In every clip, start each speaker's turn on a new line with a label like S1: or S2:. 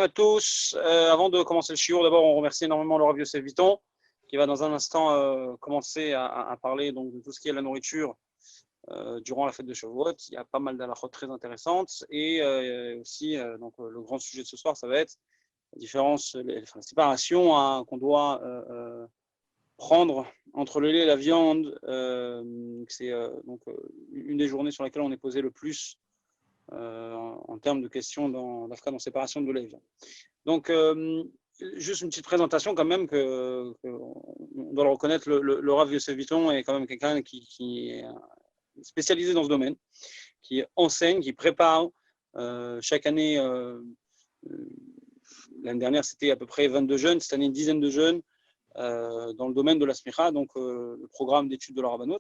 S1: à tous. Avant de commencer le shiur, d'abord on remercie énormément le Rav Yosef Viton qui va dans un instant commencer à parler donc, de tout ce qui est la nourriture durant la fête de Shavuot. Il y a pas mal d'halachot très intéressantes et aussi donc, le grand sujet de ce soir, ça va être la différence, la séparation hein, qu'on doit prendre entre le lait et la viande. C'est donc une des journées sur lesquelles on est posé le plus en termes de questions dans l'Afka dans séparation de lait et viande. Donc, juste une petite présentation quand même, on doit le reconnaître, le Rav Yosef Viton est quand même quelqu'un qui est spécialisé dans ce domaine, qui enseigne, qui prépare chaque année. L'année dernière, c'était à peu près 22 jeunes, cette année une dizaine de jeunes dans le domaine de la smicha, donc le programme d'études de la Rabbanut.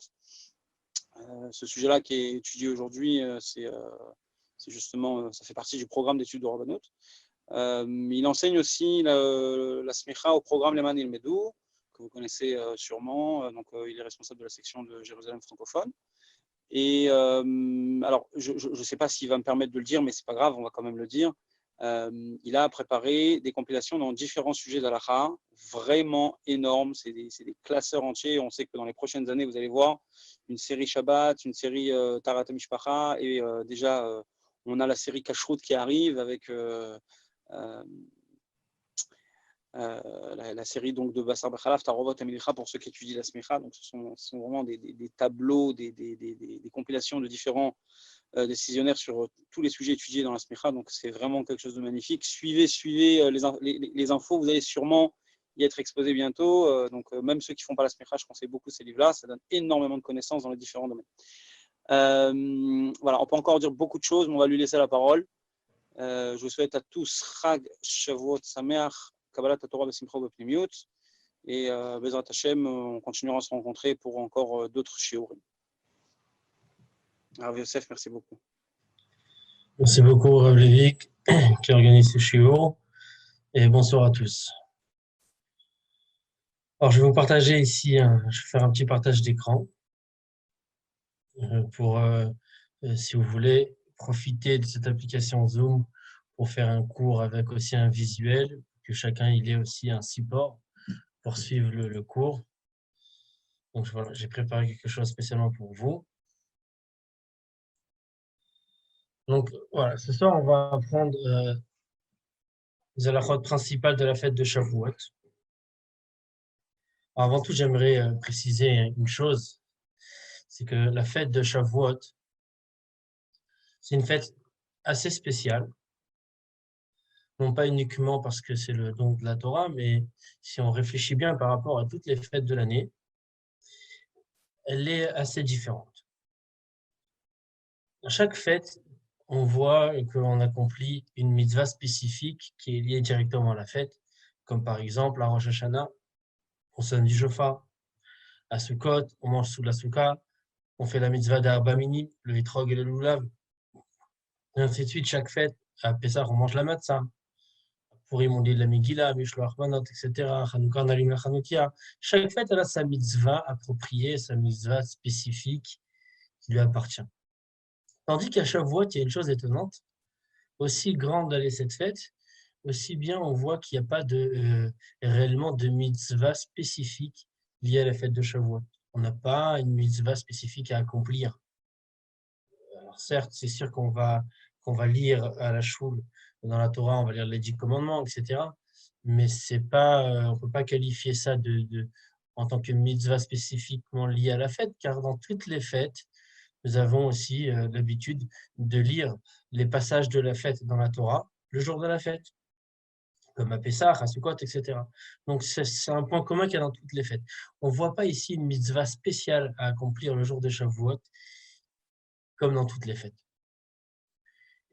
S1: Ce sujet-là qui est étudié aujourd'hui, c'est justement, ça fait partie du programme d'études de Rabbanut. Il enseigne aussi la smicha au programme Leman Ilmedou, que vous connaissez sûrement. Donc, il est responsable de la section de Jérusalem francophone. Et alors, je ne sais pas s'il va me permettre de le dire, mais ce n'est pas grave, on va quand même le dire. Il a préparé des compilations dans différents sujets d'Halakha, vraiment énormes. C'est des classeurs entiers. On sait que dans les prochaines années, vous allez voir une série Shabbat, une série Tarat Mishpacha, et déjà, on a la série Kashrut qui arrive avec la série donc, de Bassar Bachalaf, Tarovot Amilicha pour ceux qui étudient la Smicha. Donc, ce sont vraiment des tableaux, des compilations de différents décisionnaires sur tous les sujets étudiés dans la Smicha. Donc, c'est vraiment quelque chose de magnifique. Suivez les infos. Vous allez sûrement y être exposé bientôt. Donc, même ceux qui ne font pas la Smicha, je conseille beaucoup ces livres-là. Ça donne énormément de connaissances dans les différents domaines. Voilà, on peut encore dire beaucoup de choses, mais on va lui laisser la parole. Je vous souhaite à tous Chag Shavuot Sameach, Kabbalat Torah Besimcha Bepnimiut, et Bezrat Hashem, on continuera à se rencontrer pour encore d'autres shiurim. Rav Yosef, merci beaucoup.
S2: Merci beaucoup Rav Levik qui organise ce shiur, et bonsoir à tous. Alors je vais vous partager ici, je vais faire un petit partage d'écran pour, si vous voulez, profiter de cette application Zoom pour faire un cours avec aussi un visuel, que chacun il ait aussi un support pour suivre le cours. Donc voilà, j'ai préparé quelque chose spécialement pour vous. Donc voilà, ce soir on va apprendre les halachot principales de la fête de Shavuot. Avant tout, j'aimerais préciser une chose, c'est que la fête de Shavuot, c'est une fête assez spéciale. Non pas uniquement parce que c'est le don de la Torah, mais si on réfléchit bien par rapport à toutes les fêtes de l'année, elle est assez différente. À chaque fête, on voit qu'on accomplit une mitzvah spécifique qui est liée directement à la fête, comme par exemple à Rosh Hashanah, on sonne du shofar. À Sukkot, on mange sous la souka, on fait la mitzvah d'Arba Minim, le Etrog et le Lulav. Et ainsi de suite, chaque fête, à Pessah, on mange la matzah. Purim, on lit la Megillah, Mishloach Manot, etc. Hanouka, on allume la Hanoukia. Chaque fête, elle a sa mitzvah appropriée, sa mitzvah spécifique qui lui appartient. Tandis qu'à Shavuot, il y a une chose étonnante. Aussi grande elle est cette fête, aussi bien on voit qu'il n'y a pas réellement de mitzvah spécifique liée à la fête de Shavuot. On n'a pas une mitzvah spécifique à accomplir. Alors certes, c'est sûr qu'on va lire à la choule, dans la Torah, on va lire les 10 commandements, etc. Mais c'est pas, on ne peut pas qualifier ça en tant que mitzvah spécifiquement liée à la fête, car dans toutes les fêtes, nous avons aussi l'habitude de lire les passages de la fête dans la Torah le jour de la fête, comme à Pessah, à Sukkot, etc. Donc c'est un point commun qu'il y a dans toutes les fêtes. On ne voit pas ici une mitzvah spéciale à accomplir le jour de Shavuot, comme dans toutes les fêtes.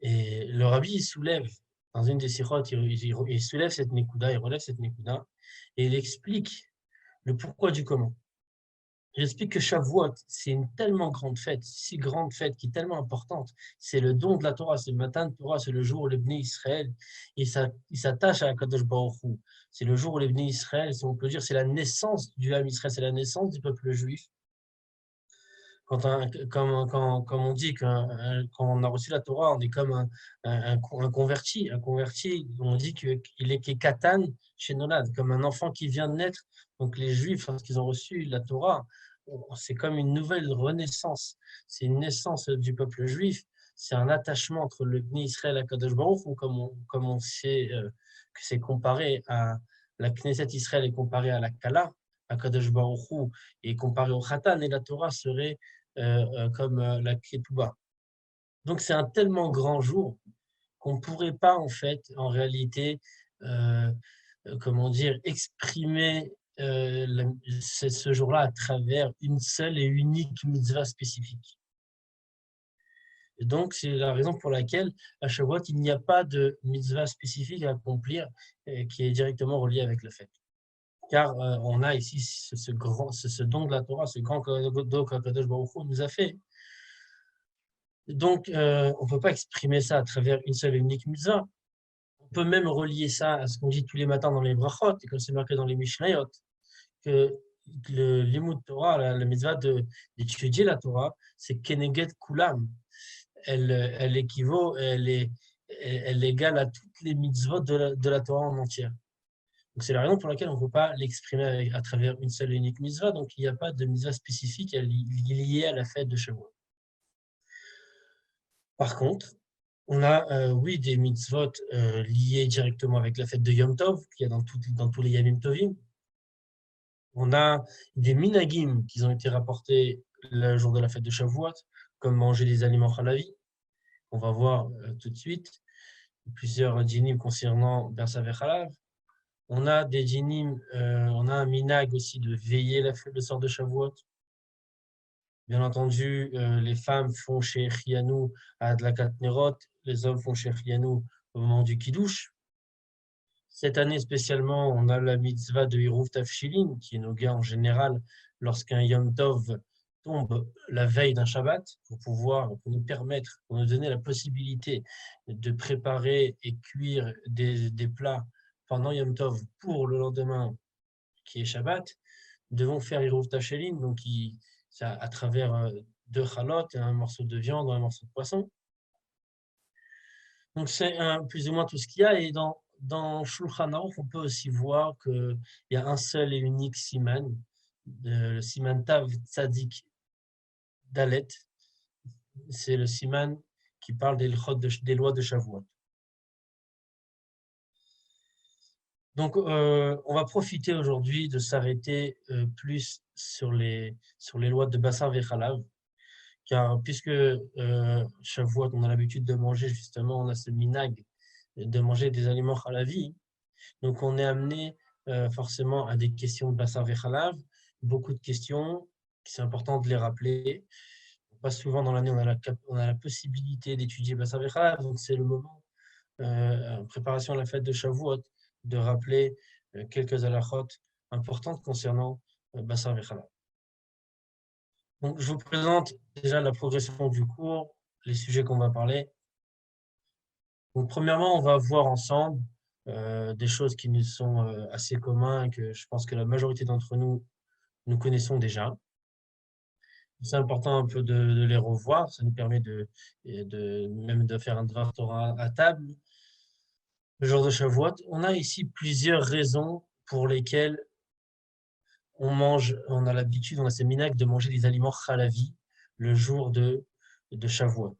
S2: Et le rabbi, il soulève, dans une des sirotes, il soulève cette nekuda, il relève cette nekuda, et il explique le pourquoi du comment. Il explique que Shavuot, c'est une tellement grande fête, si grande fête, qui est tellement importante. C'est le don de la Torah, c'est le matin de Torah, c'est le jour où les Bnei Israël, il s'attache à Kadosh Baruch Hu. C'est le jour où les Bnei Israël, si on peut dire, c'est la naissance du Ham Israël, c'est la naissance du peuple juif. Comme on dit, quand on a reçu la Torah, on est comme un converti. Un converti, on dit qu'il est katan chez Nolad, comme un enfant qui vient de naître. Donc les Juifs, lorsqu'ils ont reçu la Torah, c'est comme une nouvelle renaissance. C'est une naissance du peuple juif. C'est un attachement entre le Bnei Israël et la Kadosh Baruch Hu, comme on sait que c'est comparé à la Knesset Israël est comparée à la Kala, à Kadosh Baruch Hu est comparé au Khatan, et la Torah serait comme la Ketouba. Donc c'est un tellement grand jour qu'on ne pourrait pas en fait, en réalité, comment dire, exprimer ce jour-là à travers une seule et unique mitzvah spécifique. Et donc, c'est la raison pour laquelle, à Shavuot, il n'y a pas de mitzvah spécifique à accomplir qui est directement relié avec la fête. Car on a ici ce don de la Torah, ce grand don qu'Akadosh Baruch Hu nous a fait. Donc, on ne peut pas exprimer ça à travers une seule et unique mitzvah. On peut même relier ça à ce qu'on dit tous les matins dans les brachot, et comme c'est marqué dans les Mishnayot, que le limud Torah, la mitzvah d'étudier la Torah, c'est keneged kulam. Elle équivaut, elle est égale à toutes les mitzvot de la Torah en entière. Donc c'est la raison pour laquelle on ne peut pas l'exprimer à travers une seule et unique mitzvah. Donc il n'y a pas de mitzvah spécifique liée à la fête de Shavuot. Par contre, on a, oui, des mitzvot liés directement avec la fête de Yom Tov, qu'il y a dans tous les Yamim Tovim. On a des minagim qui ont été rapportés le jour de la fête de Shavuot, comme manger des aliments halavi. On va voir tout de suite plusieurs dinim concernant Bersa Vechalav. On a des dinim, on a un minag aussi de veiller le soir de Shavuot. Bien entendu, les femmes font chez Chianou à Adlakat Nerot, les hommes font chez Chianou au moment du Kiddush. Cette année spécialement, on a la mitzvah de Hiruv Tafshilin, qui est nogé en général lorsqu'un Yom Tov tombe la veille d'un Shabbat, pour nous permettre, pour nous donner la possibilité de préparer et cuire des plats pendant Yom Tov pour le lendemain qui est Shabbat. Nous devons faire Hiruv Tafshilin, donc à travers 2 chalotes, un morceau de viande, un morceau de poisson. Donc c'est plus ou moins tout ce qu'il y a. Et dans Shulchan Aruch, on peut aussi voir qu'il y a un seul et unique siman, le siman Tav Tzadik Dalet. C'est le siman qui parle des lois de Shavuot. Donc, on va profiter aujourd'hui de s'arrêter plus sur les lois de Basar Vechalav, car puisque Shavuot, on a l'habitude de manger justement, on a ce minag de manger des aliments halavi. Donc, on est amené forcément à des questions de Basar Vechalav, beaucoup de questions, c'est important de les rappeler. Pas souvent dans l'année, on a la possibilité d'étudier Basar Vechalav, donc c'est le moment, en préparation à la fête de Shavuot, de rappeler quelques halachot importantes concernant Basar Vechalav. Donc, je vous présente déjà la progression du cours, les sujets qu'on va parler. Donc, premièrement, on va voir ensemble des choses qui nous sont assez communs et que je pense que la majorité d'entre nous connaissons déjà. C'est important un peu de les revoir, ça nous permet même de faire un Dvar Torah à table. Le jour de Shavuot, on a ici plusieurs raisons pour lesquelles on a l'habitude, on a ces minhag de manger des aliments halavi le jour de Shavuot.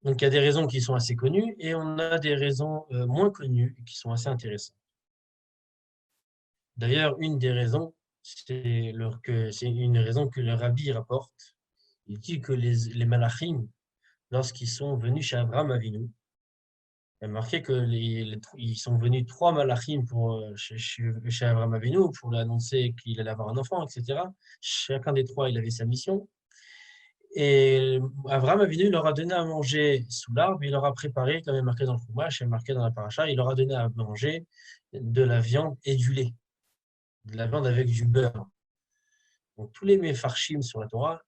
S2: Donc, il y a des raisons qui sont assez connues et on a des raisons moins connues et qui sont assez intéressantes. D'ailleurs, une des raisons, c'est une raison que le Rabbi rapporte. Il dit que les malachim, lorsqu'ils sont venus chez Abraham Avinu, il y a marqué qu'ils sont venus 3 malachim chez Abraham Avinu pour lui annoncer qu'il allait avoir un enfant, etc. Chacun des 3, il avait sa mission. Et Abraham Avinu leur a donné à manger sous l'arbre, il leur a préparé, comme il est marqué dans le Chumash, et marqué dans la paracha, il leur a donné à manger de la viande et du lait, de la viande avec du beurre. Donc tous les mefarshim sur la Torah,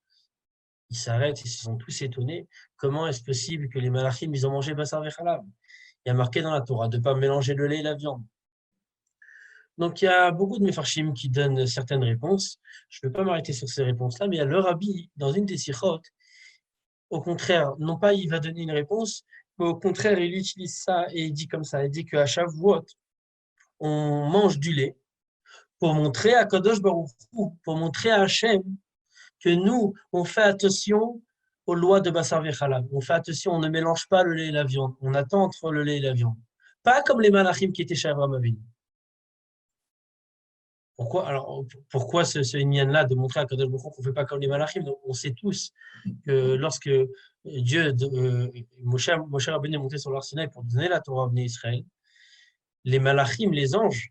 S2: ils s'arrêtent, ils se sont tous étonnés. Comment est-ce possible que les malachim, ils ont mangé basar vechalav? Il y a marqué dans la Torah de ne pas mélanger le lait et la viande. Donc, il y a beaucoup de mefarshim qui donnent certaines réponses. Je ne vais pas m'arrêter sur ces réponses-là, mais il y a le rabbi, dans une des sikhot, au contraire, non pas il va donner une réponse, mais au contraire, il utilise ça et il dit comme ça. Il dit qu'à Shavuot, on mange du lait pour montrer à Kadosh Baruch Hu, pour montrer à Hachem que nous, on fait attention aux lois de Bassar Vechalav. On fait attention, on ne mélange pas le lait et la viande. On attend entre le lait et la viande. Pas comme les malachim qui étaient chez Abraham Avinu. Pourquoi ce inyan-là de montrer à Kadosh Baruch Hu qu'on ne fait pas comme les malachim? Donc, on sait tous que lorsque Moshe Rabbeinu est monté sur l'Arsinaï pour donner la Torah à Bnei Israël, les malachim, les anges,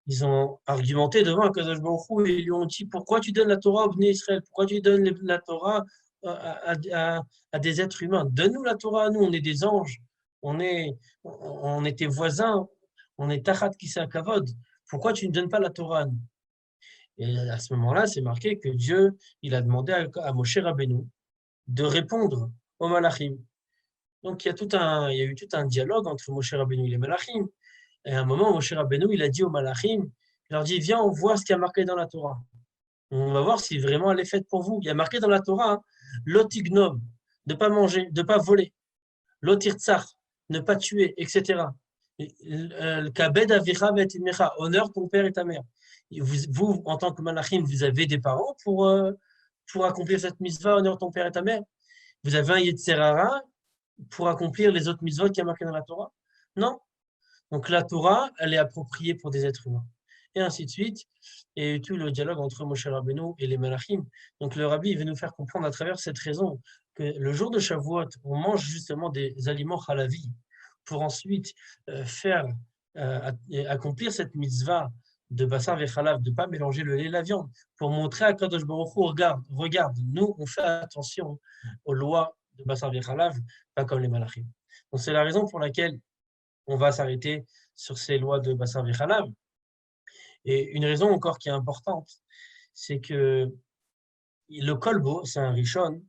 S2: ils ont argumenté devant Kadosh Baruch Hu et ils lui ont dit pourquoi tu donnes la Torah au Bnei Israël? Pourquoi tu donnes la Torah à des êtres humains? Donne-nous la Torah à nous, on est des anges, on est tes voisins, on est Tachat Kisa Kavod. Pourquoi tu ne donnes pas la Torah à nous? Et à ce moment-là, c'est marqué que Dieu, il a demandé à Moshe Rabbeinu de répondre aux malachim. Donc il y a eu tout un dialogue entre Moshe Rabbeinu et les malachim. Et à un moment, Moshe Rabbeinu, il a dit aux malachim, il leur dit, viens, on voit ce qui est marqué dans la Torah. On va voir si vraiment elle est faite pour vous. Il y a marqué dans la Torah, l'otignom, de ne pas manger, de ne pas voler, l'otirtsach, ne pas tuer, etc. Le kabed avicha ve'etidmecha, honneur ton père et ta mère. Vous, en tant que malachim, vous avez des parents pour accomplir cette mitzvah, honneur ton père et ta mère. Vous avez un yetzerara pour accomplir les autres mitzvot qui est marqué dans la Torah? Non. Donc la Torah, elle est appropriée pour des êtres humains. Et ainsi de suite. Et tout le dialogue entre Moshe Rabbeinu et les Malachim. Donc le Rabbi il veut nous faire comprendre à travers cette raison que le jour de Shavuot, on mange justement des aliments halavi pour ensuite accomplir cette mitzvah de Bassar Vechalav, de ne pas mélanger le lait et la viande, pour montrer à Kadosh Baruch Hu, regarde, nous, on fait attention aux lois de Bassar Vechalav, pas comme les Malachim. Donc c'est la raison pour laquelle on va s'arrêter sur ces lois de Bassar Vechalav. Et une raison encore qui est importante, c'est que le kolbo, c'est un rishon,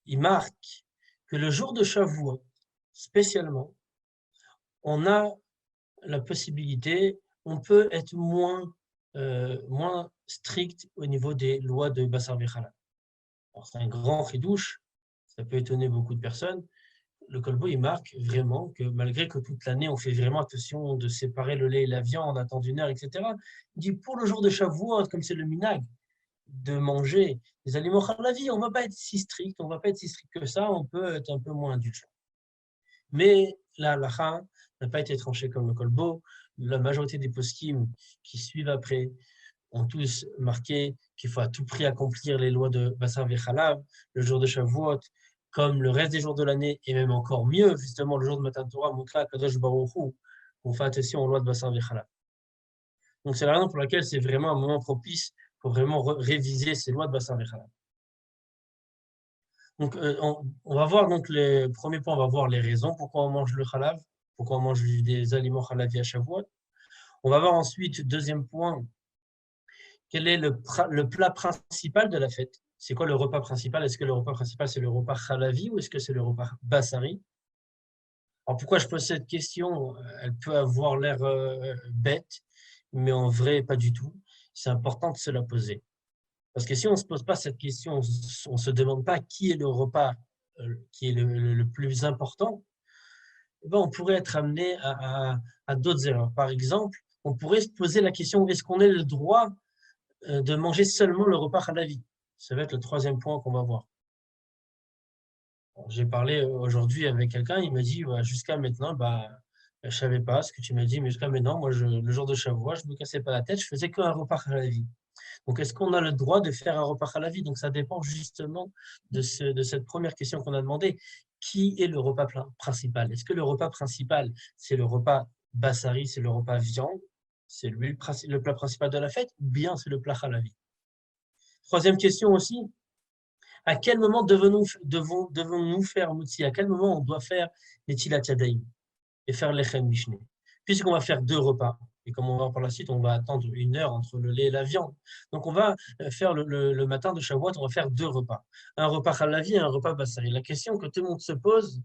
S2: il marque que le jour de Shavuot, spécialement, on a la possibilité, on peut être moins strict au niveau des lois de Bassar Vechalav. Alors c'est un grand chidouche, ça peut étonner beaucoup de personnes. Le kolbo, il marque vraiment que malgré que toute l'année, on fait vraiment attention de séparer le lait et la viande, attendre une heure, etc. Il dit pour le jour de Shavuot, comme c'est le minag, de manger des aliments halavi, on ne va pas être si strict, que ça, on peut être un peu moins indulgent. Mais la halacha n'a pas été tranchée comme le kolbo. La majorité des poskim qui suivent après ont tous marqué qu'il faut à tout prix accomplir les lois de Bassar Vechalav, le jour de Shavuot, comme le reste des jours de l'année, et même encore mieux, justement, le jour de Matan Torah, montrer à Kadosh Baruch Hu qu'on fait attention aux lois de Bassar Vechalav. Donc, c'est la raison pour laquelle c'est vraiment un moment propice pour vraiment réviser ces lois de Bassar Vechalav. Donc, on va voir, donc, le premier point, on va voir les raisons pourquoi on mange le halav, pourquoi on mange des aliments halavi à Shavuot. On va voir ensuite, deuxième point, quel est le plat principal de la fête? C'est quoi le repas principal? Est-ce que le repas principal, c'est le repas halavi ou est-ce que c'est le repas bassari? Alors, pourquoi je pose cette question? Elle peut avoir l'air bête, mais en vrai, pas du tout. C'est important de se la poser. Parce que si on ne se pose pas cette question, on ne se demande pas qui est le repas qui est le plus important, eh ben, on pourrait être amené à d'autres erreurs. Par exemple, on pourrait se poser la question, est-ce qu'on a le droit de manger seulement le repas halavi? Ça va être le troisième point qu'on va voir. J'ai parlé aujourd'hui avec quelqu'un, il m'a dit, jusqu'à maintenant, je ne savais pas ce que tu m'as dit, mais jusqu'à maintenant, moi, le jour de Shavuot, je ne me cassais pas la tête, je faisais qu'un repas halavi. Donc, est-ce qu'on a le droit de faire un repas halavi? Donc, ça dépend justement de cette première question qu'on a demandé. Qui est le repas principal? Est-ce que le repas principal, c'est le repas bassari, c'est le repas viande, c'est le plat principal de la fête, ou bien c'est le plat halavi? Troisième question aussi, à quel moment devons-nous faire motzi? À quel moment on doit faire les tilat yadayim et faire lechem mishné? Puisqu'on va faire deux repas, Et comme on va voir par la suite, on va attendre 1 heure entre le lait et la viande. Donc, on va faire le matin de Shavuot, on va faire 2 repas. Un repas halavi et un repas bassari. La question que tout le monde se pose,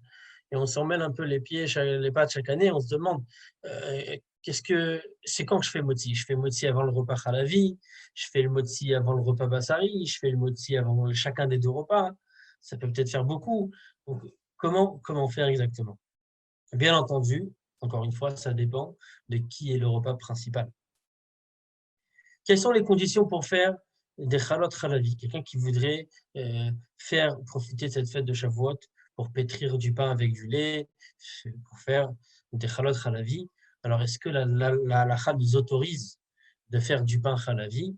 S2: et on s'en mêle un peu les pieds, les pattes chaque année, on se demande c'est quand que je fais motzi? Je fais motzi avant le repas halavi, je fais le motzi avant le repas bassari, je fais le motzi avant chacun des 2 repas. Ça peut peut-être faire beaucoup. Donc, comment faire exactement? Bien entendu, encore une fois, ça dépend de qui est le repas principal. Quelles sont les conditions pour faire des chalot halavi? Quelqu'un qui voudrait faire profiter de cette fête de Shavuot pour pétrir du pain avec du lait, pour faire des chalot halavi. Alors, est-ce que la halakha nous autorise de faire du pain halavi?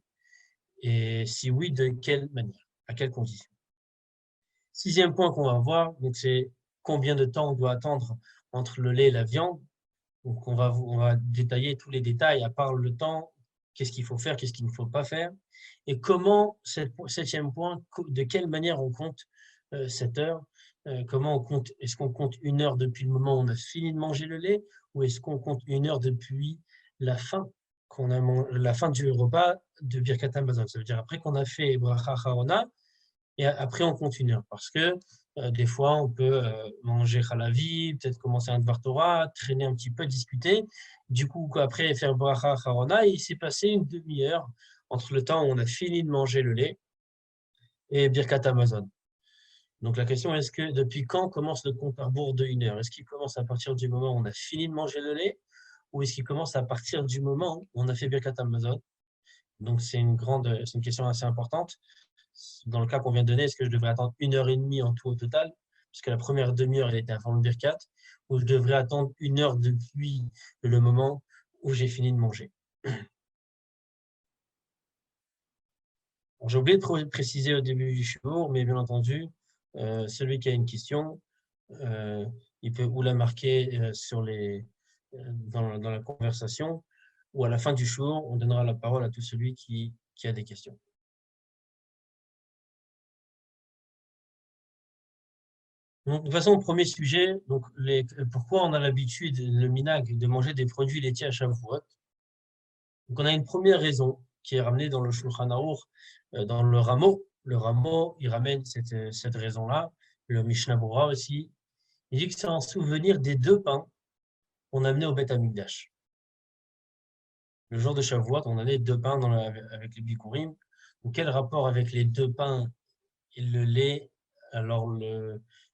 S2: Et si oui, de quelle manière? À quelles conditions? 6e point qu'on va voir, donc c'est combien de temps on doit attendre entre le lait et la viande. Donc, on va détailler tous les détails, à part le temps, qu'est-ce qu'il faut faire, qu'est-ce qu'il ne faut pas faire. Et comment, 7e point, de quelle manière on compte cette heure, comment on compte, est-ce qu'on compte 1 heure depuis le moment où on a fini de manger le lait, ou est-ce qu'on compte 1 heure depuis la fin, la fin du repas de Birkat Hamazon. Ça veut dire après qu'on a fait Bracha Harona, et après on compte 1 heure. Parce que des fois, on peut manger halavi, peut-être commencer un Dvar Torah, traîner un petit peu, discuter. Du coup, après faire Bracha Harona, il s'est passé une demi-heure entre le temps où on a fini de manger le lait et Birkat Hamazon. Donc la question est, que depuis quand commence le compte à rebours de 1 heure? Est-ce qu'il commence à partir du moment où on a fini de manger le lait, ou est-ce qu'il commence à partir du moment où on a fait Birkat Hamazon? Donc c'est une question assez importante. Dans le cas qu'on vient de donner, est-ce que je devrais attendre 1 heure et demie en tout au total, puisque la première demi-heure elle était avant le Birkat, ou je devrais attendre 1 heure depuis le moment où j'ai fini de manger? J'ai oublié de préciser au début du show, mais bien entendu, celui qui a une question, il peut ou la marquer dans la conversation, ou à la fin du show, on donnera la parole à tout celui qui a des questions. Donc, de toute façon, premier sujet, donc pourquoi on a l'habitude, le minhag, de manger des produits laitiers à Shavuot? Donc, on a une première raison qui est ramenée dans le Shulchan Aruch, dans le Rameau. Le Rameau, il ramène cette raison-là. Le Mishnah Berurah aussi. Il dit que c'est en souvenir des 2 pains qu'on a amenés au Beth Amikdash. Le jour de Shavuot, on a les 2 pains avec les Bikurim. Donc, quel rapport avec les 2 pains et le lait? Alors,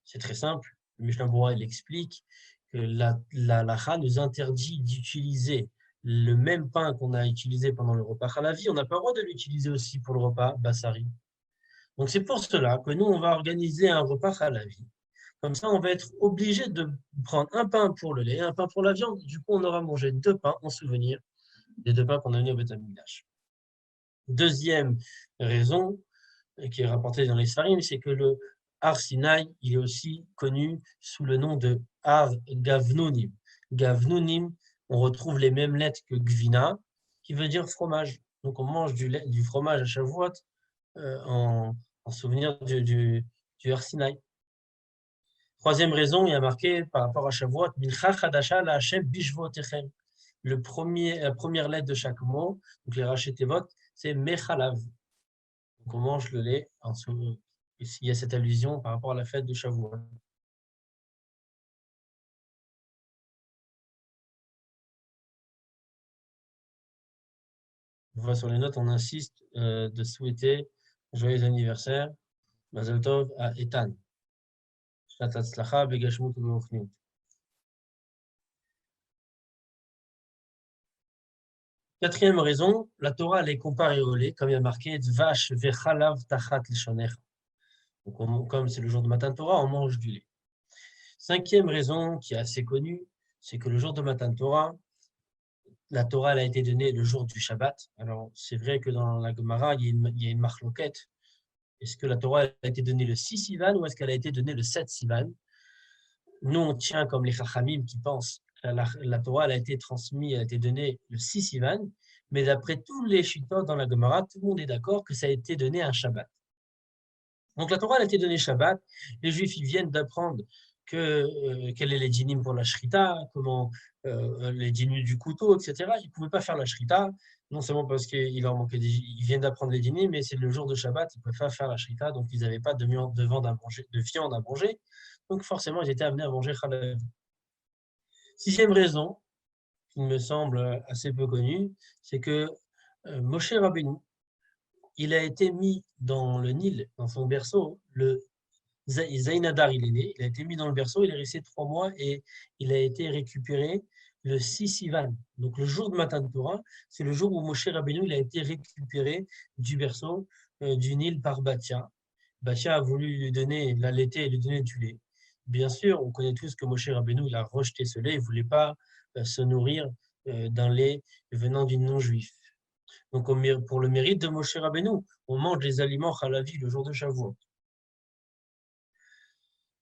S2: c'est très simple. Le Mishnah Berurah, il explique que la halakha nous interdit d'utiliser le même pain qu'on a utilisé pendant le repas halavi. On n'a pas le droit de l'utiliser aussi pour le repas bassari. Donc, c'est pour cela que nous, on va organiser un repas halavi. Comme ça, on va être obligé de prendre un pain pour le lait et un pain pour la viande. Du coup, on aura mangé 2 pains en souvenir des 2 pains qu'on a mis au Beth Amikdash. Deuxième raison qui est rapportée dans les Sfarim, c'est que le Har Sinai, il est aussi connu sous le nom de Har Gavnunim. Gavnunim, on retrouve les mêmes lettres que Gvina, qui veut dire fromage. Donc on mange du fromage à Shavuot en souvenir du Har Sinai. Troisième raison, il y a marqué par rapport à Shavuot, Mincha Chadasha la Hashem Bishvotechem. La première lettre de chaque mot, donc les Rashi Tevot, c'est Mechalav. Donc on mange le lait. Ici, il y a cette allusion par rapport à la fête de Shavuot. On voit sur les notes, on insiste de souhaiter joyeux anniversaire, Mazel Tov à Ethan. Shat Hatzlacha Begashmut Uberuchniut. Quatrième raison, la Torah elle est comparée au lait, comme il y a marqué Dvash vechalav tachat lishonecha. Donc, comme c'est le jour de Matan Torah, on mange du lait. Cinquième raison, qui est assez connue, c'est que le jour de Matan Torah, la Torah elle a été donnée le jour du Shabbat. Alors, c'est vrai que dans la Gemara, il y a une marloquette. Est-ce que la Torah a été donnée le 6 Sivan ou est-ce qu'elle a été donnée le 7 Sivan? Nous, on tient comme les Chachamim qui pensent que la Torah elle a été transmise, elle a été donnée le 6 Sivan, mais d'après tous les Shitot dans la Gemara, tout le monde est d'accord que ça a été donné un Shabbat. Donc la Torah elle a été donnée Shabbat, les Juifs ils viennent d'apprendre quels sont les dînim pour la shrita, comment les dînim du couteau, etc. Ils ne pouvaient pas faire la shrita, non seulement parce qu'ils leur manquait ils viennent d'apprendre les dînim, mais c'est le jour de Shabbat, ils ne pouvaient pas faire la shrita, donc ils n'avaient pas de viande à manger. Donc forcément, ils étaient amenés à manger chalav. Sixième raison, qui me semble assez peu connue, c'est que Moshe Rabbeinu, il a été mis dans le Nil, dans son berceau, le Zainadar, il est né, il a été mis dans le berceau, il est resté 3 mois et il a été récupéré le 6 Sivan. Donc le jour de Matan Torah, c'est le jour où Moshe Rabbeinu il a été récupéré du berceau du Nil par Batia. Batia a voulu lui donner, l'allaiter et lui donner du lait. Bien sûr, on connaît tous que Moshe Rabbeinu il a rejeté ce lait, il ne voulait pas se nourrir d'un lait venant d'une non-juif. Donc pour le mérite de Moshe Rabbeinu, on mange les aliments halavi le jour de Shavuot.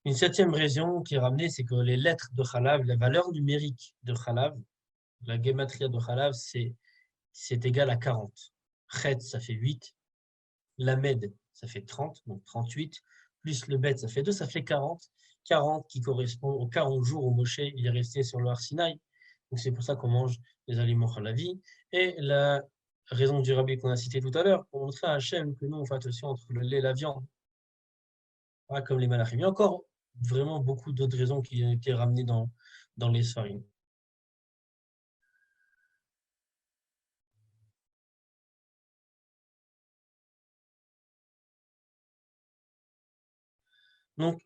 S2: Une septième raison qui est ramenée, c'est que les lettres de Chalav, la valeur numérique de Chalav, la gematria de Chalav, c'est égal à 40. Chet, ça fait 8. Lamed, ça fait 30, donc 38. Plus le Bet, ça fait 2, ça fait 40. 40 qui correspond aux 40 jours où Moshe il est resté sur le Har Sinaï. Donc c'est pour ça qu'on mange les aliments Chalavi. Et la raison du rabbi qu'on a cité tout à l'heure, pour montrer à Hachem que nous, on fait attention entre le lait et la viande. Pas comme les malachim. Il y a encore vraiment beaucoup d'autres raisons qui ont été ramenées dans les Sfarim. Donc,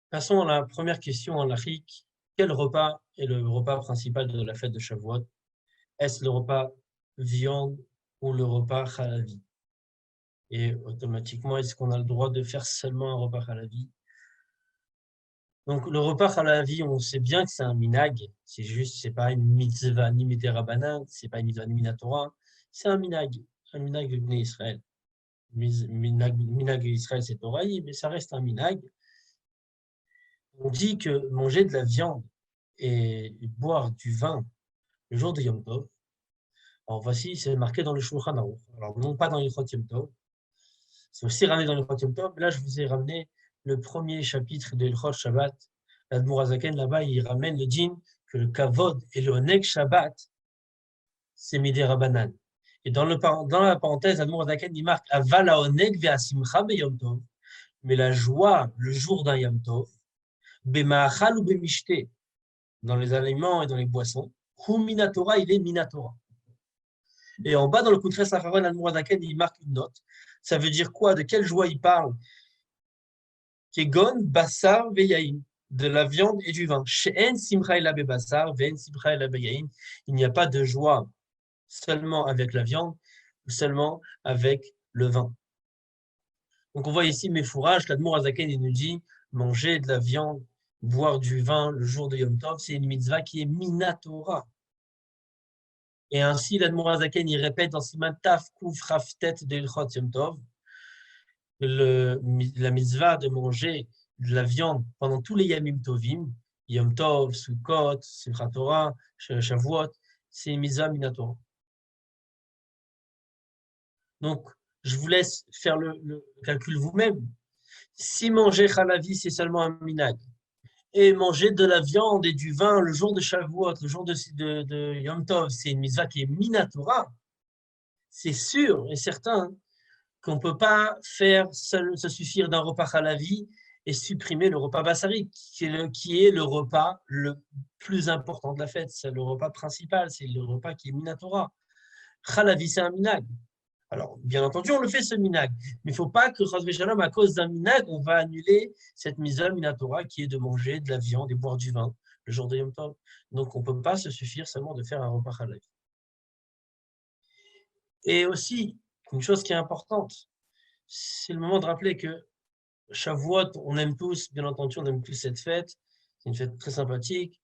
S2: passons à la première question en lachique. Quel repas est le repas principal de la fête de Shavuot? Est-ce le repas viande ou le repas halavi? Et automatiquement, est-ce qu'on a le droit de faire seulement un repas halavi? Donc, le repas halavi, on sait bien que c'est un minag. C'est pas une mitzvah ni midirabanan, c'est pas une mitzvah ni minatora. C'est un minag de Bnei Israël. Minag Israël, c'est Toraï, mais ça reste un minag. On dit que manger de la viande et boire du vin le jour de Yom Tov, alors voici, c'est marqué dans le Shulchan Aruch. Alors non pas dans les Chot Yom Tov, c'est aussi ramené dans le Chot Yom Tov. Là, je vous ai ramené le premier chapitre de l'Ilchot Shabbat. L'Admour Hazaken, là-bas, il ramène le din que le Kavod et le Oneg Shabbat, c'est Midé Rabanan. Et dans la parenthèse, l'Admour Hazaken, il marque Aval Oneg ve'asimcha beYom Tov. Mais la joie, le jour d'un Yom Tov, Bema'achal ou Bemishte, dans les aliments et dans les boissons, Hu Minatora, il est Minatora. Et en bas, dans le Koutres Sacharon, l'Admour Hazaken, il marque une note. Ça veut dire quoi? De quelle joie il parle? Kegon, Bassar, Veyaim, de la viande et du vin. She'en Simcha ela bebassar, ve'en Simcha ela beyaim. Il n'y a pas de joie seulement avec la viande ou seulement avec le vin. Donc on voit ici mes fourrages, l'Admour Hazaken il nous dit manger de la viande, boire du vin le jour de Yom Tov, c'est une mitzvah qui est minatora. Et ainsi l'Admour Hazaken il répète dans Siman Taf Kuf Raftet de Ilchot Yom Tov la mitzvah de manger de la viande pendant tous les Yamim Tovim, Yom Tov, Sukkot, Simchat Torah, Shavuot, c'est une mitzvah minatora. Donc, je vous laisse faire le calcul vous-même. Si manger chalavi, c'est seulement un minag, et manger de la viande et du vin le jour de Shavuot, le jour de Yom Tov, c'est une mitzvah qui est minatora, c'est sûr et certain qu'on ne peut pas se suffire d'un repas halavi et supprimer le repas bassari, qui est le repas le plus important de la fête. C'est le repas principal, c'est le repas qui est minatora. Halavi, c'est un minag. Alors, bien entendu, on le fait ce minag, mais il ne faut pas que, à cause d'un minag, on va annuler cette mitzvah minatora qui est de manger de la viande et boire du vin le jour de Yom Tov. Donc, on ne peut pas se suffire seulement de faire un repas halavi. Et aussi, une chose qui est importante, c'est le moment de rappeler que Shavuot, on aime tous, bien entendu, on aime tous cette fête. C'est une fête très sympathique.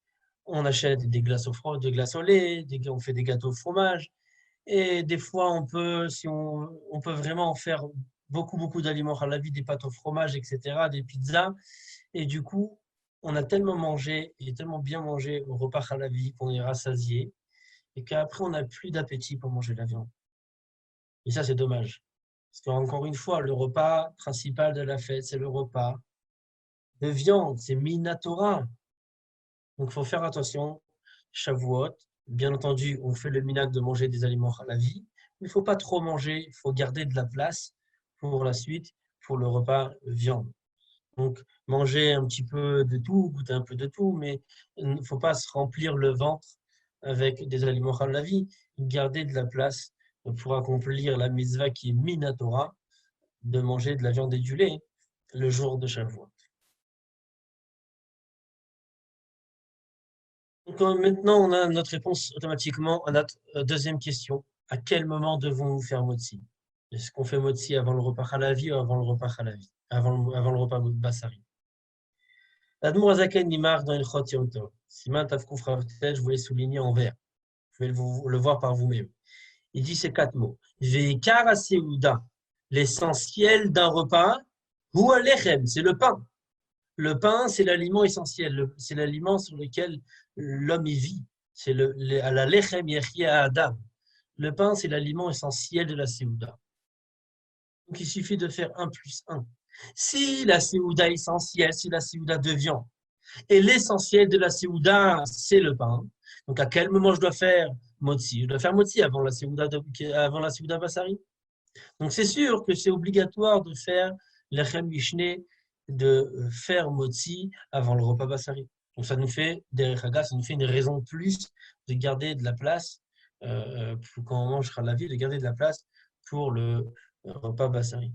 S2: On achète des glaces des glaces au lait, on fait des gâteaux au fromage. Et des fois, on peut vraiment faire beaucoup d'aliments à la vie, des pâtes au fromage, etc., des pizzas. Et du coup, on a tellement mangé et tellement bien mangé au repas à la vie qu'on est rassasié et qu'après, on n'a plus d'appétit pour manger de la viande. Et ça, c'est dommage. Parce qu'encore une fois, le repas principal de la fête, c'est le repas de viande, c'est Minatora. Donc, il faut faire attention. Shavuot, bien entendu, on fait le minhag de manger des aliments à la vie, mais il ne faut pas trop manger, il faut garder de la place pour la suite, pour le repas viande. Donc, manger un petit peu de tout, goûter un peu de tout, mais il ne faut pas se remplir le ventre avec des aliments à la vie, garder de la place pour accomplir la mitzvah qui est Minatora, de manger de la viande et du lait le jour de Shavuot. Donc, maintenant, on a notre réponse automatiquement à notre deuxième question. À quel moment devons-nous faire motzi? Est-ce qu'on fait motzi avant le repas halavi ou avant le repas halavi, avant le repas bassari? L'Admour Azaken, il marque dans Ilchot Yom Tov. Siman Tavkouf Ravtet, je voulais souligner en vert. Vous pouvez le voir par vous-même. Il dit ces 4 mots. Ve'ikar Seouda, l'essentiel d'un repas, ou alechem, c'est le pain. Le pain, c'est l'aliment essentiel, c'est l'aliment sur lequel l'homme y vit. C'est à la lechem yechia adam. Le pain, c'est l'aliment essentiel de la séouda. Donc, il suffit de faire 1 plus 1. Si la séouda essentielle, c'est la séouda de viande, et l'essentiel de la séouda, c'est le pain, donc à quel moment je dois faire motzi? Je dois faire motzi avant la séouda bassari. Donc, c'est sûr que c'est obligatoire de faire lechem mishné, de faire motzi avant le repas bassari. Donc, ça nous fait une raison de plus de garder de la place quand on mange la vie, de garder de la place pour le repas bassari.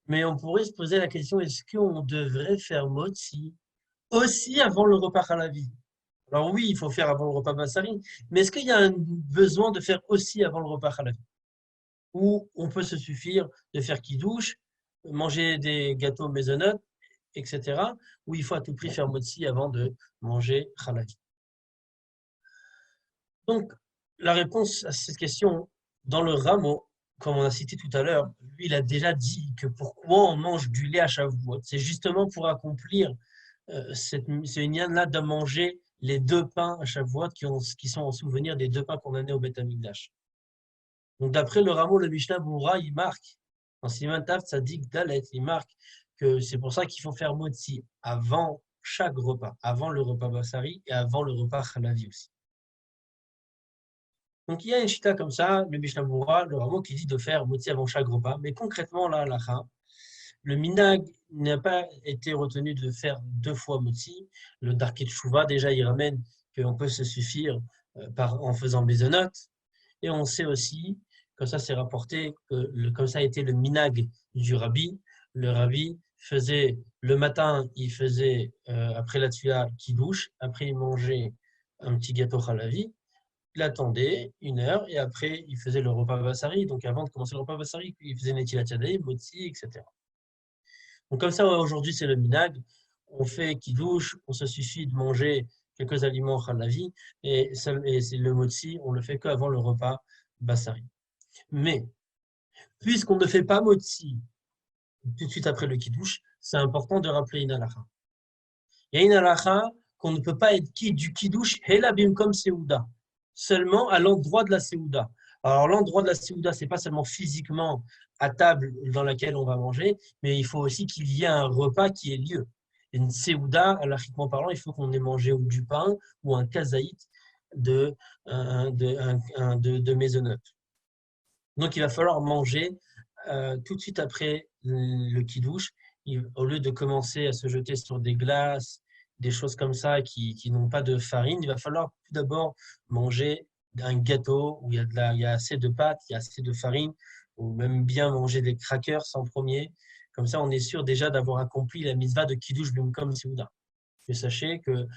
S2: Mais on pourrait se poser la question, est-ce qu'on devrait faire motzi aussi avant le repas halavi? Alors oui, il faut faire avant le repas bassari, mais est-ce qu'il y a un besoin de faire aussi avant le repas halavi? Ou on peut se suffire de faire kidouche, manger des gâteaux maisonnettes, etc. Ou il faut à tout prix faire motzi avant de manger halavi. Donc, la réponse à cette question, dans le rameau, comme on a cité tout à l'heure, lui, il a déjà dit que pourquoi on mange du lait à Shavuot. C'est justement pour accomplir ce inyan-là de manger les 2 pains à Shavuot qui sont en souvenir des 2 pains qu'on a nés au Beth Amikdash. Donc, d'après le rameau, le Mishnah Boura, il marque, en Siman Tav Tzadik Dalet, il marque que c'est pour ça qu'il faut faire motzi avant chaque repas, avant le repas bassari et avant le repas halavi aussi. Donc, il y a une chita comme ça, le Mishnah Boura, le rameau qui dit de faire motzi avant chaque repas, mais concrètement, là, le minag n'a pas été retenu de faire 2 fois motzi. Le Darket Shuvah, déjà, il ramène qu'on peut se suffire en faisant maisonnote. Et on sait aussi, comme ça c'est rapporté, comme ça a été le minag du rabbi. Le rabbi faisait, le matin, il faisait, après la tfila, kidouche, après il mangeait un petit gâteau halavi, il attendait 1 heure, et après il faisait le repas bassari. Donc avant de commencer le repas bassari, il faisait netilat yadayim, motzi, etc. Donc comme ça, aujourd'hui, c'est le minag. On fait kidouche, on se suffit de manger quelques aliments halavi, et c'est le motzi, on le fait qu'avant le repas bassari. Mais, puisqu'on ne fait pas motzi tout de suite après le kidouche, c'est important de rappeler une halakha. Il y a une halakha qu'on ne peut pas être du kidouche hela bimkom seouda, seulement à l'endroit de la seouda. Alors, l'endroit de la seouda, c'est pas seulement physiquement à table dans laquelle on va manger, mais il faut aussi qu'il y ait un repas qui ait lieu. Une seouda, halachiquement parlant, il faut qu'on ait mangé ou du pain ou un kazaït de maisonnote. Donc, il va falloir manger tout de suite après le kidouche, au lieu de commencer à se jeter sur des glaces, des choses comme ça qui n'ont pas de farine, il va falloir tout d'abord manger un gâteau où il y a assez de pâte, il y a assez de farine, ou même bien manger des crackers en premier. Comme ça, on est sûr déjà d'avoir accompli la mitzvah de kidouche bimkom seouda. Que sachez que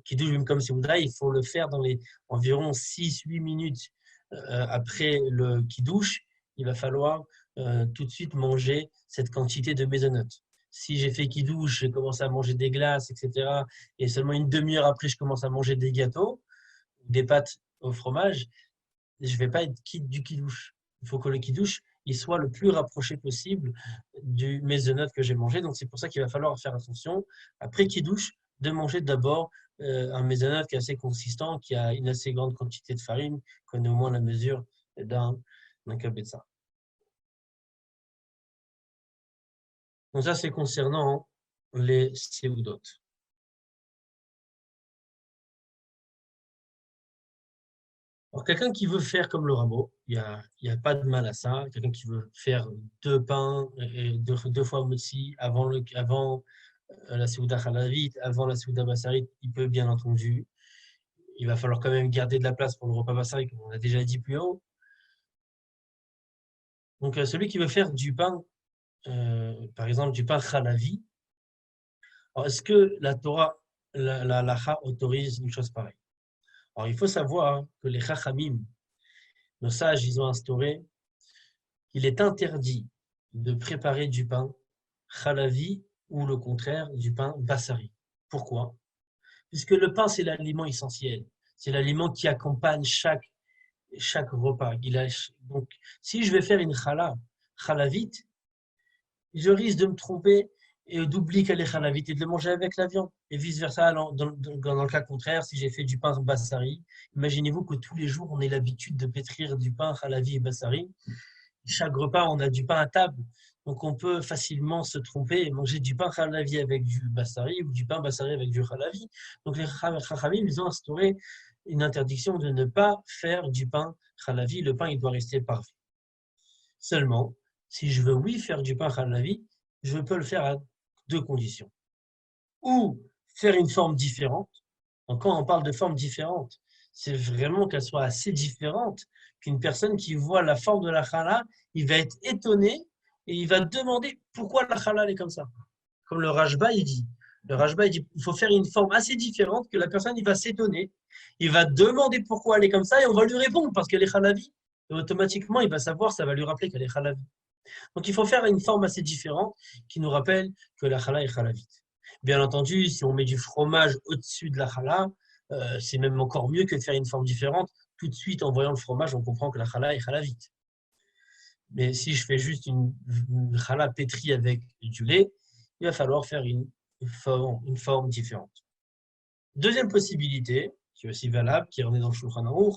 S2: kidouche bimkom seouda, il faut le faire dans les environ 6-8 minutes après le kidouche. Il va falloir tout de suite manger cette quantité de maisonnote. Si j'ai fait kidouche, j'ai commencé à manger des glaces, etc., et seulement une demi-heure après, je commence à manger des gâteaux, des pâtes au fromage, je ne vais pas être quitte du kidouche. Il faut que le kidouche il soit le plus rapproché possible du maisonnote que j'ai mangé. Donc, c'est pour ça qu'il va falloir faire attention, après kidouche, de manger d'abord un maisonnote qui est assez consistant, qui a une assez grande quantité de farine, qu'on ait au moins la mesure d'un kabetza. Donc ça, c'est concernant les seudot. Alors, quelqu'un qui veut faire comme le rameau, il y a pas de mal à ça. Quelqu'un qui veut faire deux pains et deux fois motzi avant la Seuda Halavit, avant la Seuda Bassarit, il peut bien entendu. Il va falloir quand même garder de la place pour le repas Bassarit, comme on a déjà dit plus haut. Donc, celui qui veut faire du pain, par exemple, du pain Halavi, alors est-ce que la Torah, la Halacha autorise une chose pareille? Alors, il faut savoir que les Chachamim, nos sages, ils ont instauré qu'il est interdit de préparer du pain Halavi ou le contraire, du pain Bassari. Pourquoi? Puisque le pain, c'est l'aliment essentiel. C'est l'aliment qui accompagne chaque repas. Donc, si je vais faire une halavite, je risque de me tromper et d'oublier qu'elle est halavite et de le manger avec la viande. Et vice-versa, dans le cas contraire, si j'ai fait du pain bassari, imaginez-vous que tous les jours, on ait l'habitude de pétrir du pain halavi et bassari. Chaque repas, on a du pain à table. Donc, on peut facilement se tromper et manger du pain halavi avec du bassari ou du pain bassari avec du halavi. Donc, les chachamim, ils ont instauré une interdiction de ne pas faire du pain halavi. Le pain, il doit rester parfait. Seulement, si je veux, oui, faire du pain halavi, je peux le faire à deux conditions. Ou faire une forme différente. Donc, quand on parle de forme différente, c'est vraiment qu'elle soit assez différente qu'une personne qui voit la forme de la challah, il va être étonné et il va demander pourquoi la challah est comme ça. Comme le Rajba, il dit. Le Rajba, il dit il faut faire une forme assez différente que la personne, il va s'étonner. Il va demander pourquoi elle est comme ça et on va lui répondre parce qu'elle est halavi. Et automatiquement, il va savoir, ça va lui rappeler qu'elle est halavi. Donc, il faut faire une forme assez différente qui nous rappelle que la challah est halavite. Bien entendu, si on met du fromage au-dessus de la challah, c'est même encore mieux que de faire une forme différente. Tout de suite, en voyant le fromage, on comprend que la challah est halavite. Mais si je fais juste une challah pétrie avec du lait, il va falloir faire une forme différente. Deuxième possibilité, qui est aussi valable, qui est dans le Shulchan Aruch,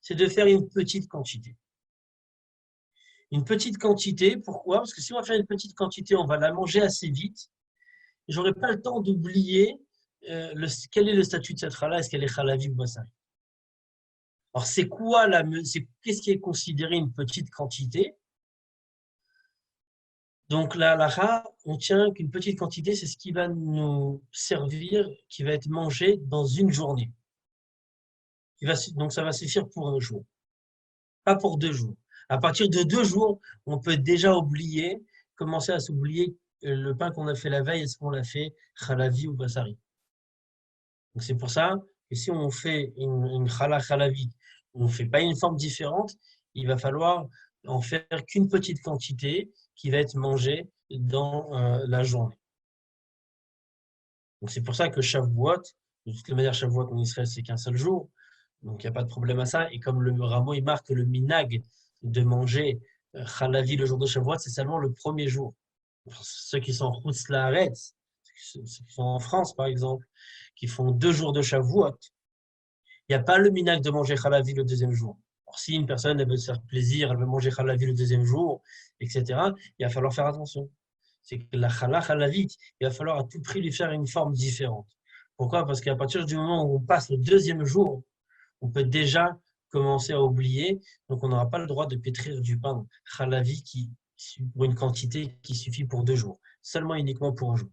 S2: c'est de faire une petite quantité. Une petite quantité, pourquoi? Parce que si on va faire une petite quantité, on va la manger assez vite. Je n'aurai pas le temps d'oublier quel est le statut de cette challah, est-ce qu'elle est halavi ou bassari. Alors, qu'est-ce qui est considéré une petite quantité? Donc, la halakha, on tient qu'une petite quantité, c'est ce qui va nous servir, qui va être mangé dans une journée. Donc, ça va suffire pour un jour, pas pour 2 jours. À partir de 2 jours, on peut déjà commencer à s'oublier le pain qu'on a fait la veille, est-ce qu'on l'a fait halavi ou bassari. Donc, c'est pour ça que si on fait une challah halavi, on ne fait pas une forme différente, il va falloir en faire qu'une petite quantité qui va être mangée dans la journée. Donc, c'est pour ça que Shavuot, de toute manière, Shavuot en Israël, c'est qu'un seul jour. Donc, il n'y a pas de problème à ça. Et comme le Rameau, il marque le minag de manger halavi le jour de Shavuot, c'est seulement le premier jour. Pour ceux qui sont en Chutz Laaretz, ceux qui sont en France, par exemple, qui font 2 jours de Shavuot, il n'y a pas le minag de manger halavi le deuxième jour. Alors, si une personne elle veut se faire plaisir, elle veut manger halavi le deuxième jour, etc., il va falloir faire attention. C'est que la halavi, il va falloir à tout prix lui faire une forme différente. Pourquoi? Parce qu'à partir du moment où on passe le deuxième jour, on peut déjà commencer à oublier. Donc, on n'aura pas le droit de pétrir du pain halavi pour une quantité qui suffit pour 2 jours, seulement uniquement pour un jour.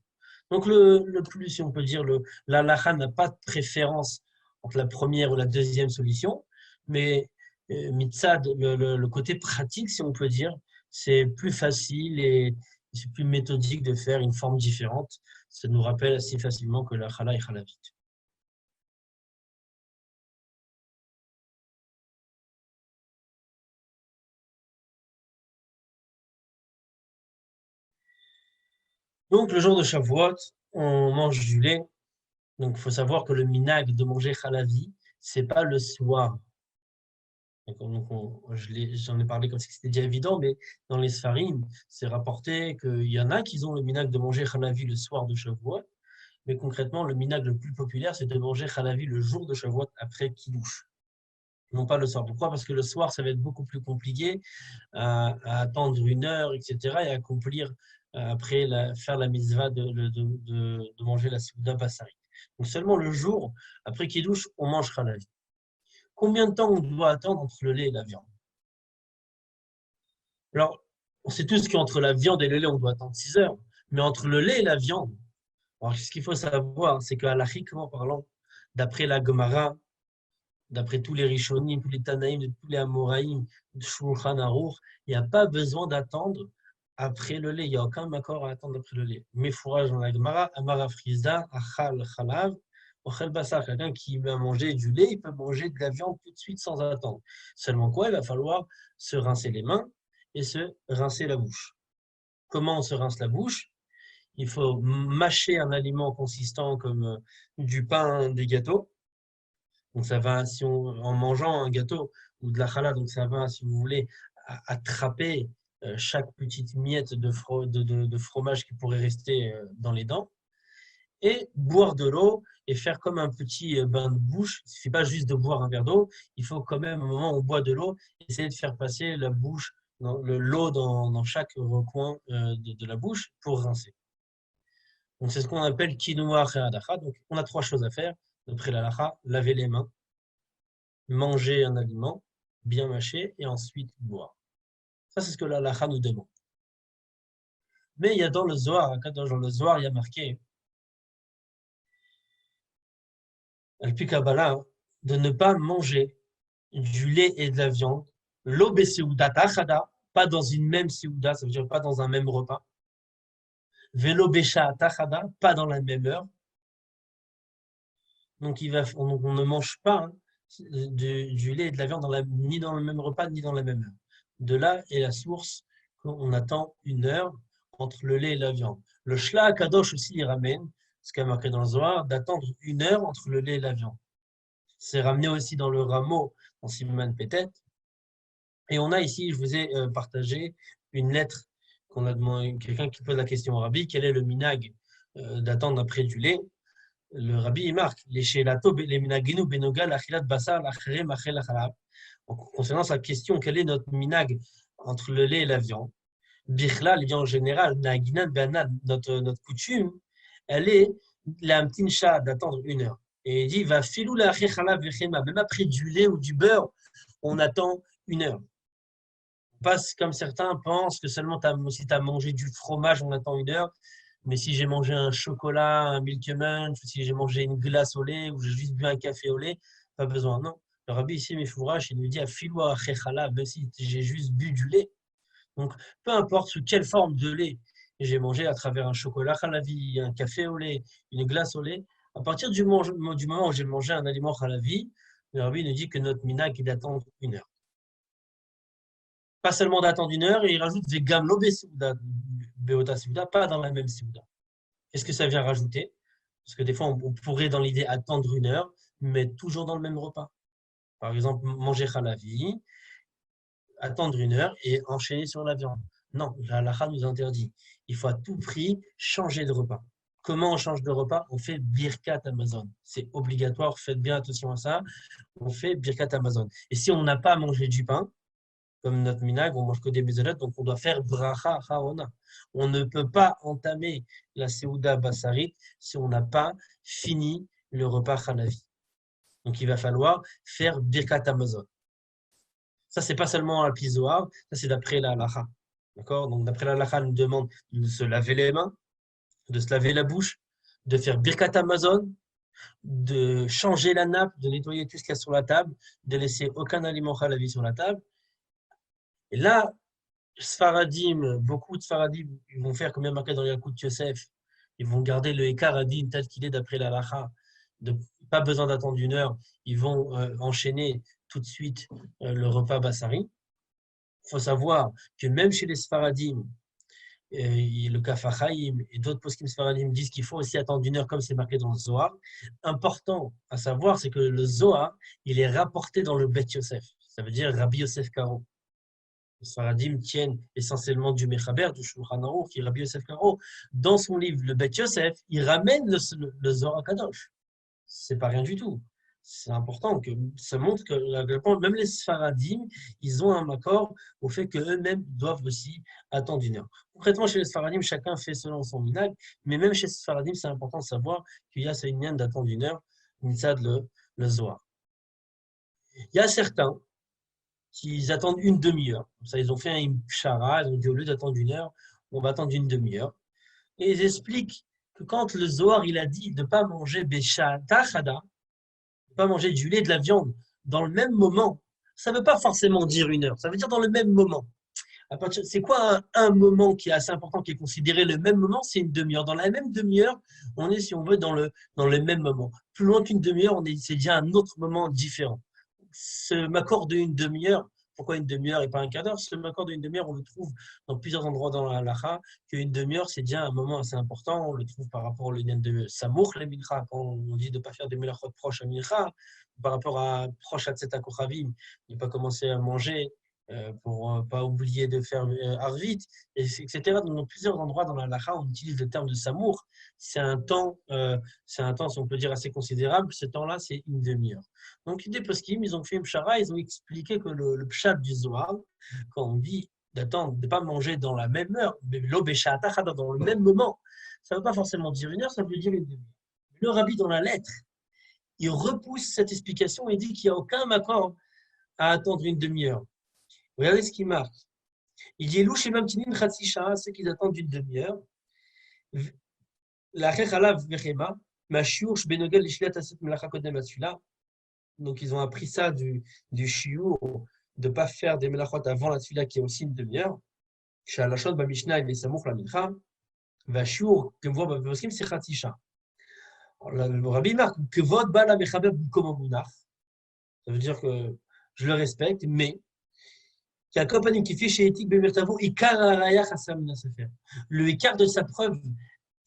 S2: Donc, le plus, si on peut dire, la halakha n'a pas de préférence entre la première ou la deuxième solution, mais mitzad, le côté pratique, si on peut dire, c'est plus facile et c'est plus méthodique de faire une forme différente. Ça nous rappelle assez facilement que la challah est halavite. Donc, le jour de Shavuot, on mange du lait. Donc, il faut savoir que le minag de manger halavi, c'est pas le soir. Donc, j'en ai parlé comme si c'était déjà évident, mais dans les Sfarim, c'est rapporté qu'il y en a qui ont le minag de manger halavi le soir de Shavuot, mais concrètement, le minag le plus populaire, c'est de manger halavi le jour de Shavuot après Kiddush, non pas le soir. Pourquoi? Parce que le soir, ça va être beaucoup plus compliqué à attendre 1 heure, etc., et à accomplir après faire la mitzvah de manger la Souda Bassari. Donc seulement le jour, après Kiddush, on mange Khalavi. Combien de temps on doit attendre entre le lait et la viande? Alors, on sait tous qu'entre la viande et le lait, on doit attendre 6 heures. Mais entre le lait et la viande, alors ce qu'il faut savoir, c'est qu'à l'achikement parlant, d'après la Gemara, d'après tous les Rishonim, tous les Tanaïm, tous les Amoraïm, Shulchan Aruch, il n'y a pas besoin d'attendre après le lait. Il n'y a aucun accord à attendre après le lait. Mais fourrage dans la Gemara, Amara Frizda, Achal Chalav, Ochel Bassar. Quelqu'un qui va manger du lait, il peut manger de la viande tout de suite sans attendre. Seulement quoi, il va falloir se rincer les mains et se rincer la bouche. Comment on se rince la bouche? Il faut mâcher un aliment consistant comme du pain, des gâteaux. Donc ça va, en mangeant un gâteau ou de la challah, donc ça va, si vous voulez, attraper chaque petite miette de fromage qui pourrait rester dans les dents, et boire de l'eau et faire comme un petit bain de bouche. Il ne suffit pas juste de boire un verre d'eau, il faut quand même, au moment où on boit de l'eau, essayer de faire passer la bouche, l'eau dans chaque recoin de la bouche pour rincer. Donc c'est ce qu'on appelle quinoa hadacha. Donc on a 3 choses à faire. D'après la lacha, laver les mains, manger un aliment, bien mâché, et ensuite boire. Ça, c'est ce que la lacha nous demande. Mais il y a dans le Zohar, dans le Zohar, il y a marqué, Al-Pi Kabbalah, de ne pas manger du lait et de la viande, l'eau beseuda tachada, pas dans une même seouda, ça veut dire pas dans un même repas, velo besha tachada, pas dans la même heure. Donc on ne mange pas du lait et de la viande ni dans le même repas, ni dans la même heure. De là est la source qu'on attend 1 heure entre le lait et la viande. Le Shla Kadosh aussi, il ramène, ce qui est marqué dans le Zohar, d'attendre 1 heure entre le lait et la viande. C'est ramené aussi dans le rameau, dans Siman Petet. Et on a ici, je vous ai partagé une lettre qu'on a demandé, quelqu'un qui pose la question au Rabbi, quel est le minag d'attendre après du lait? Le Rabbi il marque les shelato les minaginu benoga l'achilat basar l'achere machel achalab. Concernant sa question, quel est notre minag entre le lait et la viande? Bichla, les viandes en général, naginan benan, notre coutume, elle est la mtinsha d'attendre 1 heure. Et il dit va filou la chalav vechema, même après du lait ou du beurre, on attend 1 heure. Pas comme certains pensent que seulement si tu as mangé du fromage, on attend 1 heure. Mais si j'ai mangé un chocolat, un milk munch, ou si j'ai mangé une glace au lait, ou j'ai juste bu un café au lait, pas besoin. Non. Le Rabbi ici, Mefourash, il nous dit à filoua chechala, ben si j'ai juste bu du lait. Donc, peu importe sous quelle forme de lait j'ai mangé à travers un chocolat khalavi, un café au lait, une glace au lait, à partir du moment où j'ai mangé un aliment khalavi, le Rabbi nous dit que notre minag est d'attendre 1 heure. Pas seulement d'attendre 1 heure, et il rajoute vegam lo beota seuda, pas dans la même seuda. Qu'est-ce que ça vient rajouter? Parce que des fois, on pourrait dans l'idée attendre 1 heure, mais toujours dans le même repas. Par exemple, manger khalavi, attendre 1 heure et enchaîner sur la viande. Non, la halakha nous interdit. Il faut à tout prix changer de repas. Comment on change de repas? On fait birkat Amazon. C'est obligatoire, faites bien attention à ça. On fait birkat Amazon. Et si on n'a pas mangé du pain, comme notre minag, on mange que des mezonot, donc on doit faire bracha harona. On ne peut pas entamer la seouda bassarit si on n'a pas fini le repas khalavi. Donc il va falloir faire birkat Amazon. Ça, c'est pas seulement un pisoar, ça c'est d'après la halakha. D'accord? Donc d'après la halakha, on nous demande de se laver les mains, de se laver la bouche, de faire birkat Amazon, de changer la nappe, de nettoyer tout ce qu'il y a sur la table, de laisser aucun aliment khalavi sur la table. Et là, Sfaradim, beaucoup de Sfaradim, ils vont faire comme il y a marqué dans Yalkut Yosef, ils vont garder le Ekar Adin tel qu'il est d'après la halakha, pas besoin d'attendre 1 heure, ils vont enchaîner tout de suite le repas Bassari. Il faut savoir que même chez les Sfaradim, le Kaf HaChaim et d'autres poskim Sfaradim disent qu'il faut aussi attendre 1 heure comme c'est marqué dans le Zohar. Important à savoir, c'est que le Zohar, il est rapporté dans le Bet Yosef. Ça veut dire Rabbi Yosef Karo. Les Sfaradim tiennent essentiellement du Mechaber, du Shulchan Aruch, qui est Rabbi Yosef Karo. Dans son livre, le Bet Yosef, il ramène le Zohar Kadosh. C'est pas rien du tout. c'est important, que ça montre que même les Sfaradim, ils ont un accord au fait qu'eux-mêmes doivent aussi attendre 1 heure. Concrètement, chez les Sfaradim, chacun fait selon son minhag, mais même chez les Sfaradim, c'est important de savoir qu'il y a ce minhag d'attendre 1 heure, mitzad le Zohar. Il y a certains qui attendent une demi-heure. Ça, ils ont fait une pshara, ils ont dit au lieu d'attendre 1 heure, on va attendre une demi-heure. Et ils expliquent que quand le Zohar il a dit de ne pas manger bécha tachada, de ne pas manger du lait et de la viande dans le même moment, ça ne veut pas forcément dire 1 heure, ça veut dire dans le même moment. C'est quoi un moment qui est assez important, qui est considéré le même moment? C'est une demi-heure. Dans la même demi-heure, on est, si on veut, dans le même moment. Plus loin qu'une demi-heure, c'est déjà un autre moment différent. Ce m'accord d'une demi-heure, pourquoi une demi-heure et pas un quart d'heure? Ce m'accord d'une demi-heure, on le trouve dans plusieurs endroits dans la halakha, qu'une demi-heure, c'est déjà un moment assez important. On le trouve par rapport au lien de Samour, les mincha, quand on dit de ne pas faire des melachot proches à mincha, par rapport à proche à Tzetak Kochavim, de ne pas commencer à manger pour ne pas oublier de faire Arvit, etc. Donc, dans plusieurs endroits dans la halakha, on utilise le terme de Samour. C'est un temps, si on peut dire, assez considérable. Ce temps-là, c'est une demi-heure. Donc, des poskim, ils ont fait une pshara, ils ont expliqué que le pshat du Zohar, quand on dit d'attendre, de ne pas manger dans la même heure, mais l'obécha dans le même moment, ça ne veut pas forcément dire 1 heure, ça veut dire une demi-heure. Le rabbi, dans la lettre, il repousse cette explication et dit qu'il n'y a aucun accord à attendre une demi-heure. Regardez ce qu'il marque. Il dit Louche et Mamtinin Khatsisha, ceux qui attendent une demi-heure. La Chechalav Vechema, Mashiur, Benogel, Ishlet Aset Melacha Kodem Asula. Donc, ils ont appris ça du shiur, de ne pas faire des melachot avant la tefila, qui est aussi une demi-heure. Chez Alachot, Mishnah, il est Samour la mincha. Vashiur, que voit Baboskim, c'est Khatsisha. Le rabbi marque que votre bala mechabeb comme munach. Ça veut dire que je le respecte, mais qui accompagne qui fait chez éthique bemertavo ikar araya chasam sefer. Le écart de sa preuve,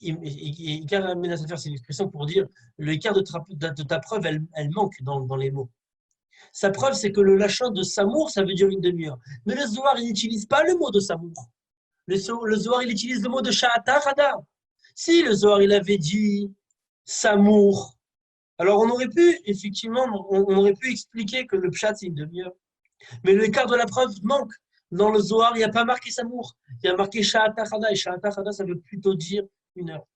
S2: ikar araya sefer, c'est une expression pour dire le écart de ta preuve, elle manque dans les mots. Sa preuve, c'est que le lachon de Samour, ça veut dire une demi-heure. Mais le Zohar, il n'utilise pas le mot de Samour. Le Zohar, il utilise le mot de Sha'ata Hada. Si le Zohar, il avait dit Samour, alors on aurait pu, effectivement, on aurait pu expliquer que le pshat, c'est une demi-heure. Mais l'écart de la preuve manque. Dans le Zohar, il n'y a pas marqué Samour. Il y a marqué Sha'ata Hada. Et Sha'ata Hada, ça veut plutôt dire 1 heure.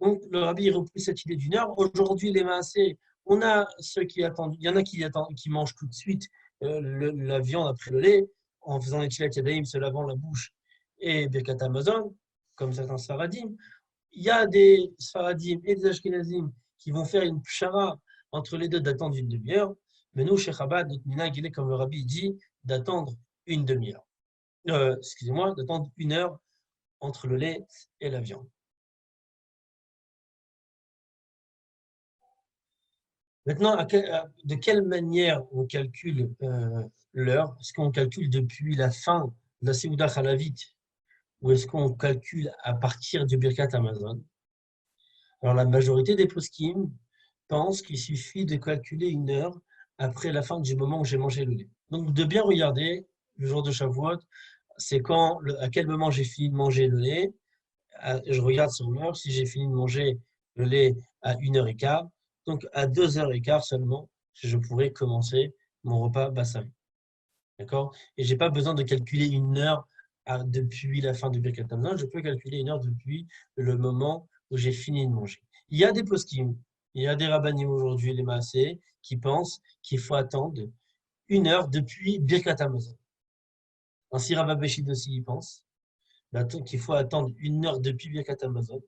S2: Donc, le rabbi repousse cette idée d'1 heure. Aujourd'hui, les maasés, on a ceux qui attendent. Il y en a qui mangent tout de suite la viande après le lait, en faisant les tilat yadayim, se lavant la bouche et Birkat Hamazon, comme certains Sfaradim. Il y a des Sfaradim et des Ashkenazim qui vont faire une pshara entre les deux d'attendre une demi-heure. Mais nous, chez Chabad, notre minhag, il est, comme le rabbi dit, d'attendre une demi-heure. D'attendre 1 heure entre le lait et la viande. Maintenant, de quelle manière on calcule l'heure? Est-ce qu'on calcule depuis la fin de la Seuda Chalavit ou est-ce qu'on calcule à partir du Birkat Hamazon? Alors, la majorité des poskim pensent qu'il suffit de calculer 1 heure après la fin du moment où j'ai mangé le lait. Donc, de bien regarder le jour de Shavuot, c'est à quel moment j'ai fini de manger le lait. Je regarde sur l'heure, si j'ai fini de manger le lait à 1h15, donc à 2h15 seulement, je pourrais commencer mon repas Bassam. D'accord? Et je n'ai pas besoin de calculer 1 heure depuis la fin du Birkat Hamazon, je peux calculer 1 heure depuis le moment où j'ai fini de manger. Il y a des poskim, il y a des rabbanim aujourd'hui, les maasés, qui pensent qu'il faut attendre 1 heure depuis Birkat Hamazon. Ainsi, Rav Abeshid aussi y pense qu'il faut attendre 1 heure depuis Birkat Hamazon.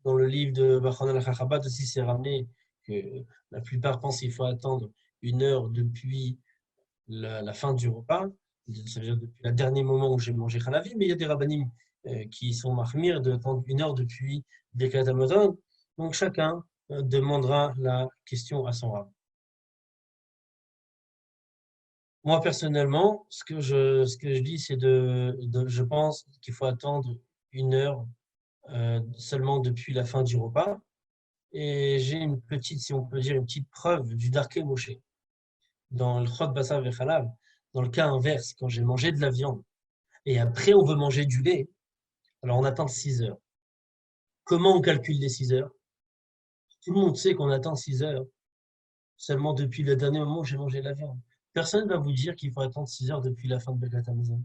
S2: Dans le livre de Bachon al-Chachabad aussi, c'est ramené que la plupart pensent qu'il faut attendre 1 heure depuis la fin du repas, ça veut dire depuis le dernier moment où j'ai mangé Khalavi, mais il y a des rabbanim qui sont mahmir d'attendre 1 heure depuis Birkat Hamazon. Donc chacun demandera la question à son rabbin. Moi, personnellement, ce que je dis, c'est je pense qu'il faut attendre 1 heure seulement depuis la fin du repas. Et j'ai une petite, si on peut dire, une petite preuve du Darkei Moshe. Dans le Chod Basar Vechalav, dans le cas inverse, quand j'ai mangé de la viande et après on veut manger du lait, alors on attend 6 heures. Comment on calcule les 6 heures? Tout le monde sait qu'on attend 6 heures seulement depuis le dernier moment où j'ai mangé la viande. Personne ne va vous dire qu'il faut attendre 6 heures depuis la fin de Birkat Hamazon.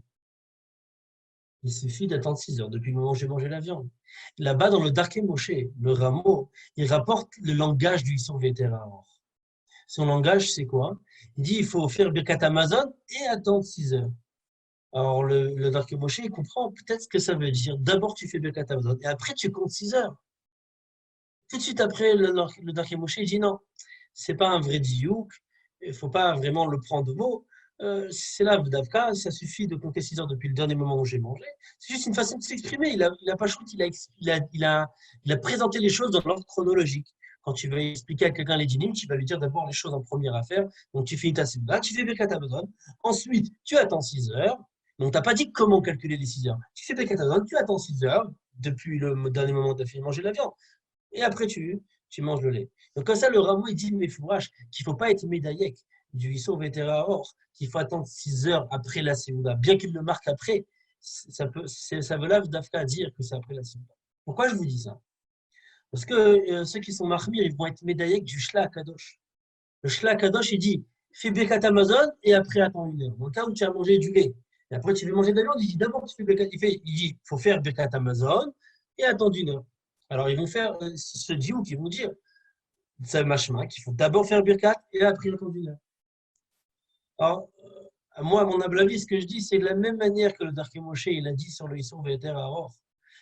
S2: Il suffit d'attendre 6 heures depuis le moment où j'ai mangé la viande. Là-bas, dans le Darké Moshe, le rameau, il rapporte le langage du Issour Vétéran. Son langage, c'est quoi? Il dit il faut faire Birkat Hamazon et attendre 6 heures. Alors, le Darké Moshe, il comprend peut-être ce que ça veut dire. D'abord, tu fais Birkat Hamazon et après, tu comptes 6 heures. Tout de suite après, le Darké Moshe, il dit non, c'est pas un vrai diouk, il faut pas vraiment le prendre de mot. C'est là, Davka, ça suffit de compter 6 heures depuis le dernier moment où j'ai mangé. C'est juste une façon de s'exprimer. Il a pas choisi, il a présenté les choses dans l'ordre chronologique. Quand tu vas expliquer à quelqu'un les dynimes, tu vas lui dire d'abord les choses en première affaire. Donc, tu fais ta là, tu fais Birkat Hamazon. Ensuite, tu attends 6 heures. Donc, tu n'as pas dit comment calculer les 6 heures. Tu fais Birkat Hamazon, tu attends 6 heures depuis le dernier moment où tu as fini de manger la viande. Et après, tu manges le lait. Donc, comme ça, le rameau, il dit, mais fourrage, qu'il ne faut pas être médaillek du Issur Vétéra Or, qu'il faut attendre 6 heures après la Séouda. Bien qu'il le marque après, ça veut là, d'Afka, dire que c'est après la Séouda. Pourquoi je vous dis ça? Parce que ceux qui sont marmir, ils vont être médaillek du Shla Kadosh. Le Shla Kadosh, il dit, fais Birkat Hamazon et après attends 1 heure. Dans le cas où tu as mangé du lait, et après tu veux manger de la viande, il dit d'abord tu fais Birkat, il dit, il faut faire Birkat Hamazon et attendre 1 heure. Alors ils vont faire ce diou qui vont dire, c'est machma, qu'il faut d'abord faire Birkat et après attendre 1 heure. Alors, moi, à mon humble avis, ce que je dis, c'est de la même manière que le Darké Moshe, il a dit sur le Issour Véter Aror,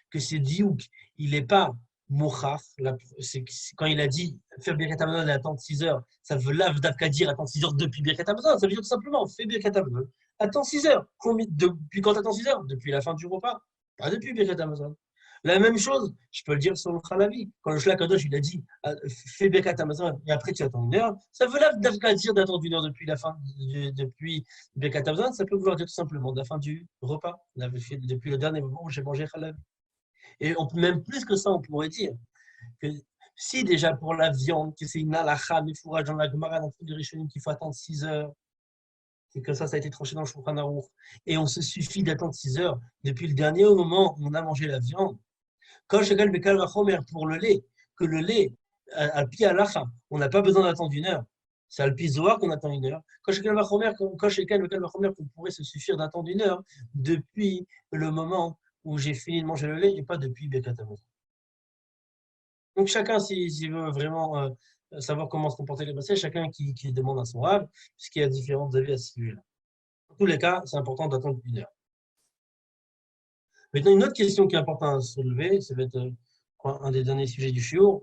S2: que ce diouk, il n'est pas mochar. Quand il a dit faire Birkat Hamazon et attendre 6 heures, ça veut là dire attendre 6 heures depuis Birkat Hamazon. Ça veut dire tout simplement, fais Birkat Hamazon, attends 6 heures. Depuis quand attends 6 heures? Depuis la fin du repas, pas depuis Birkat Hamazon. La même chose, je peux le dire sur le Khalavi. Quand le Shlakadosh, il a dit fais Birkat Hamazon et après tu attends 1 heure, ça veut là dire d'attendre 1 heure depuis la fin, depuis Birkat Hamazon, ça peut vouloir dire tout simplement de la fin du repas, depuis le dernier moment où j'ai mangé Khalavi. Et même plus que ça, on pourrait dire que si déjà pour la viande, que c'est une halakha, mais fourrage dans la Gemara, dans tous les Rishonim, qu'il faut attendre 6 heures, et que ça a été tranché dans le Shulchan Aruch, et on se suffit d'attendre 6 heures depuis le dernier moment où on a mangé la viande. Quand je calme pour le lait, que le lait, à pi halakha, on n'a pas besoin d'attendre 1 heure. C'est à Zohar qu'on attend 1 heure. Quand je calme qu'on pourrait se suffire d'attendre 1 heure depuis le moment où j'ai fini de manger le lait et pas depuis Birkat Hamazon. Donc chacun, s'il veut vraiment savoir comment se comporter les passés, chacun qui demande à son rave, puisqu'il y a différents avis à ce sujet-là. Dans tous les cas, c'est important d'attendre 1 heure. Maintenant, une autre question qui est importante à soulever, ça va être un des derniers sujets du shiur.